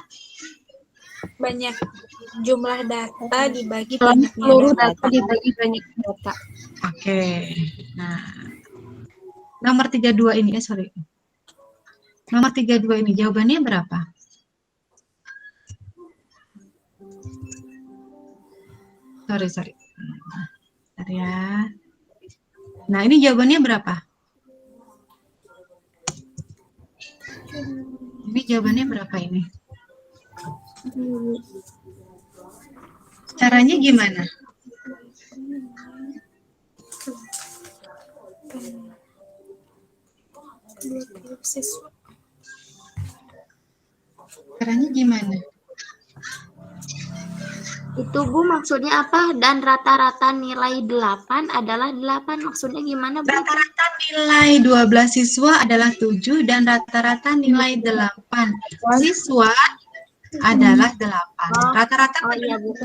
Banyak jumlah data dibagi Seluruh banyaknya data dibagi banyak data. Oke. Nah, nomor 32 ini, sorry. Nomor 32 ini, jawabannya berapa? Sorry. Bentar ya. Nah, ini jawabannya berapa? Ini jawabannya berapa ini? Caranya gimana? Caranya gimana? Itu Bu maksudnya apa? Dan rata-rata nilai 8 adalah 8. Maksudnya gimana Bu? Rata-rata nilai 12 siswa adalah 7 dan rata-rata nilai 8 siswa adalah 8. Rata-rata Oh iya Bu.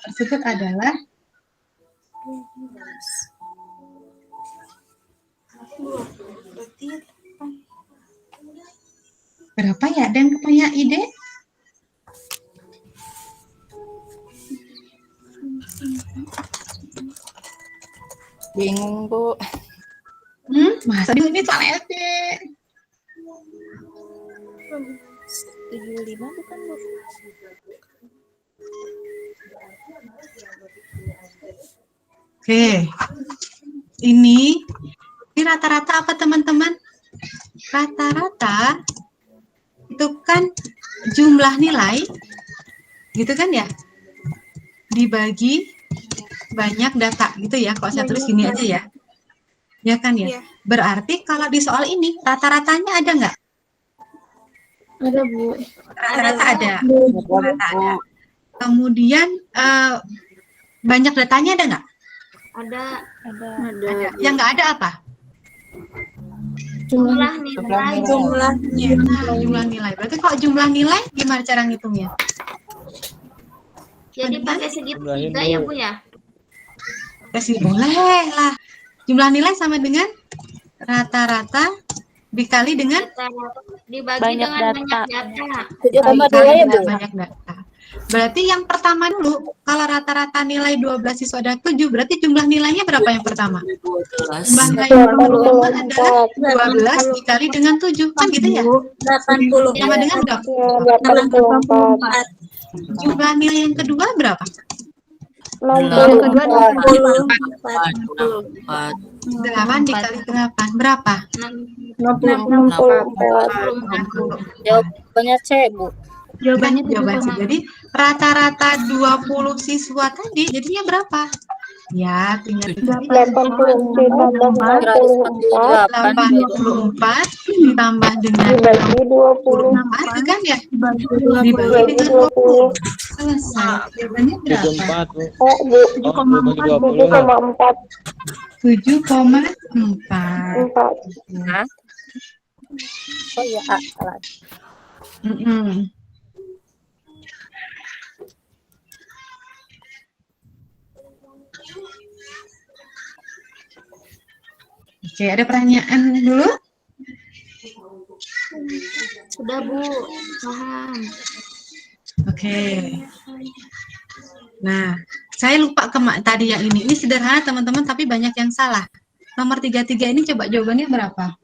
tersebut adalah berapa ya? Ada yang punya ide? Bingung, Bu. Masa ini soal SD? 75 bukan, Bu? Oke, ini rata-rata apa teman-teman? Rata-rata itu kan jumlah nilai, gitu kan ya? Dibagi banyak data, gitu ya. Kalau saya tulis gini aja ya, ya kan ya. Berarti kalau di soal ini rata-ratanya ada nggak? Ada, Bu. Rata-rata ada. Rata ada. Kemudian banyak datanya ada nggak? Ada Ada. Yang nggak ada apa? jumlah nilai. Jumlah nilai. Berarti kalau jumlah nilai gimana cara ngitungnya? Jadi pakai segitiga ya Bu ya? Kasih boleh lah. Jumlah nilai sama dengan rata-rata dikali dengan Dibagi Banyak dengan data. banyak data. dikali dengan banyak data. Berarti yang pertama dulu, kalau rata-rata nilai 12 siswa ada 7, berarti jumlah nilainya berapa yang pertama? Jumlah nilai yang pertama adalah 12 dikali dengan 7, kan gitu ya? 80. Sama dengan berapa? 84. Jumlah nilai yang kedua berapa? Yang kedua 8 dikali 8, berapa? 64. Jawabannya C, Bu. Jawabannya Jawaban C. Jadi rata-rata 20 siswa tadi jadinya berapa? Ya, tinggal dikali 84 ditambah dengan 64 itu kan ya? Dibagi dengan 20. Selesai. Jawabannya berapa? 74, Bu. Oh, bagi 20. 7,4. Oh iya, A. Salah. Oke, ada pertanyaan dulu? Sudah Bu, paham. Oke. Nah, saya lupa tadi yang ini. Ini sederhana teman-teman, tapi banyak yang salah. Nomor 33 ini coba jawabannya berapa?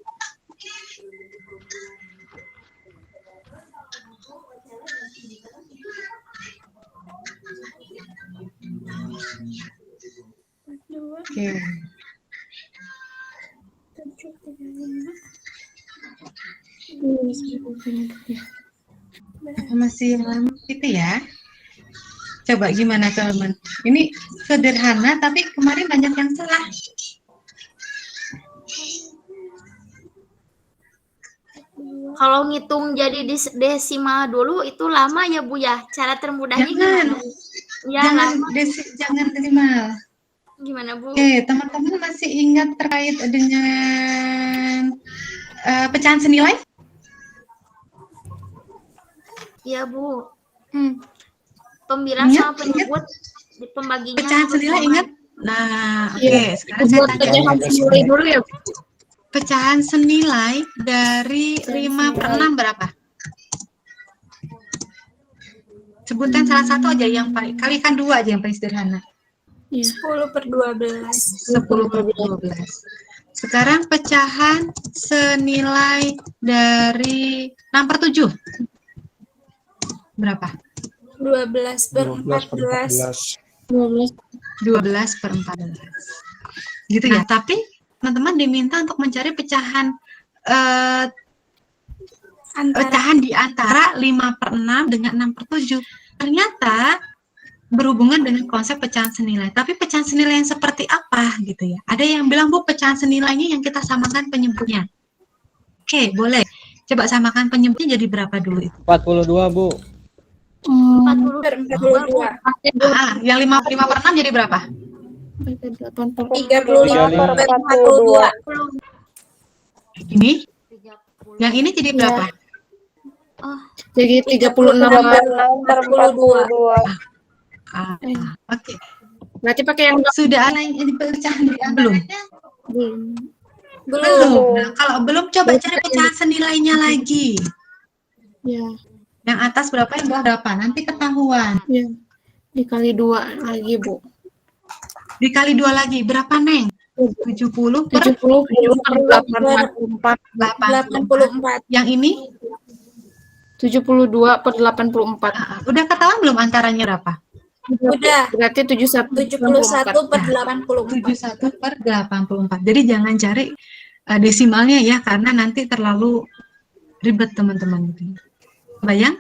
Oke. Masih lama gitu ya. Coba gimana teman-teman? Ini sederhana tapi kemarin banyak yang salah. Kalau ngitung jadi desimal dulu itu lama ya Bu ya? Cara termudahnya gimana? Ya, Jangan lama. jangan desimal. Gimana Bu? Oke, teman-teman masih ingat terkait dengan pecahan senilai? Iya Bu. Pembilang Ingat, sama penyebut di pembaginya. Pecahan harus senilai sama. ingat? Nah, oke. Sekarang saya tanya. Pecahan senilai dulu ya. Pecahan senilai dari 5/6 berapa? Sebutkan salah satu aja yang paling, kalikan 2 aja yang paling sederhana. 10/12. 10/12. Sekarang pecahan senilai dari 6/7. Berapa? 12/14. 12/14. Gitu ya. Tapi teman-teman diminta untuk mencari pecahan pecahan di antara 5/6 dengan 6/7. Ternyata berhubungan dengan konsep pecahan senilai. Tapi pecahan senilai yang seperti apa gitu ya? Ada yang bilang Bu pecahan senilainya yang kita samakan penyebutnya. Oke, boleh. Coba samakan penyebutnya jadi berapa dulu itu? 42, Bu. 42. Yang 5/6 jadi berapa? 35/42. Ini? Yang ini jadi berapa? Jadi 36/42. Oke. Berarti pakai yang Sudah ada yang pecahan belum? Belum. Nah, kalau belum coba cari pecahan senilainya lagi. ya, Yang atas berapa, yang bawah berapa? Nanti ketahuan. ya. Dikali 2 lagi, Bu. Dikali 2 lagi, berapa, Neng? 70 per 84. yang ini? 72 per 84. Udah ketahuan belum antaranya berapa? Udah. Berarti 71/84. 71 per 84. Jadi jangan cari desimalnya ya, karena nanti terlalu ribet teman-teman. Bayang?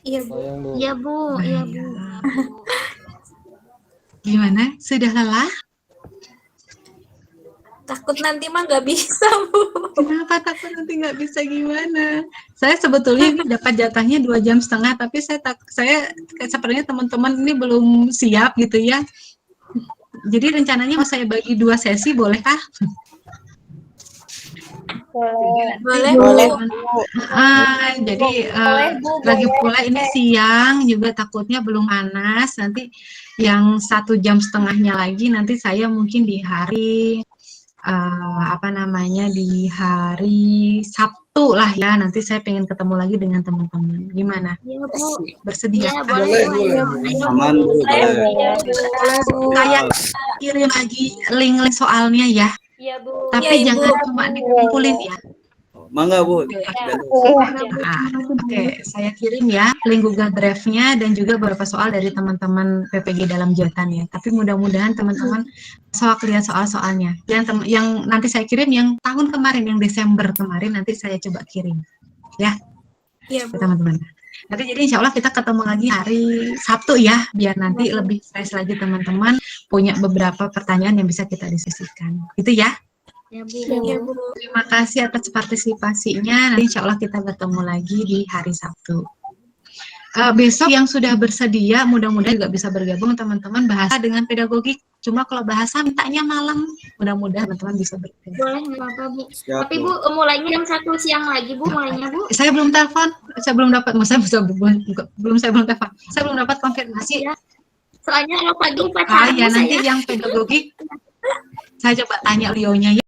Iya, Bu. Bayang, Bu. Iya, Bu. Iya, Bu. Gimana? Sudah lelah? Takut nanti mah nggak bisa, Bu. Kenapa takut nanti nggak bisa gimana? Saya sebetulnya ini dapat jatahnya 2,5 jam, tapi saya sepertinya teman-teman ini belum siap gitu ya. Jadi rencananya mau saya bagi 2 sesi, bolehkah? Boleh. Jadi lagi pula ini siang juga takutnya belum panas. Nanti yang 1,5 jam lagi nanti saya mungkin di hari di hari Sabtu lah ya, nanti saya pengen ketemu lagi dengan teman-teman. Gimana? Iya, Bu. Bersedia? Iya, boleh. Aman, Bu. Saya kirim lagi link soalnya ya. Iya, Bu. Tapi Iya, jangan cuma dikumpulin ya. Mangga, Bu. Oke, saya kirim ya link Google Drive-nya dan juga beberapa soal dari teman-teman PPG dalam jabatan ya. Tapi mudah-mudahan teman-teman lihat soal-soalnya. Yang nanti saya kirim yang tahun kemarin, yang Desember kemarin, nanti saya coba kirim. Ya, Iya, Bu. teman-teman. Nanti jadi insya Allah kita ketemu lagi hari Sabtu ya, biar nanti lebih fresh lagi teman-teman punya beberapa pertanyaan yang bisa kita diskusikan. Gitu ya. Ya, Bu. Iya, Bu. Terima kasih atas partisipasinya. Nanti insya Allah kita bertemu lagi di hari Sabtu. Besok yang sudah bersedia, mudah-mudahan juga bisa bergabung teman-teman bahasa dengan pedagogik. Cuma kalau bahasa mintanya malam, mudah-mudahan teman-teman bisa bergabung. Boleh, nggak apa-apa, Bu. Siap, Tapi, Bu, mulainya jam 1 siang lagi, Bu, mulainya, Bu. Saya belum telepon, saya belum dapat, saya belum dapat konfirmasi. Ya. Soalnya kalau pagi Ya pacaran nanti saya. yang pedagogik, saya coba tanya Lionya ya.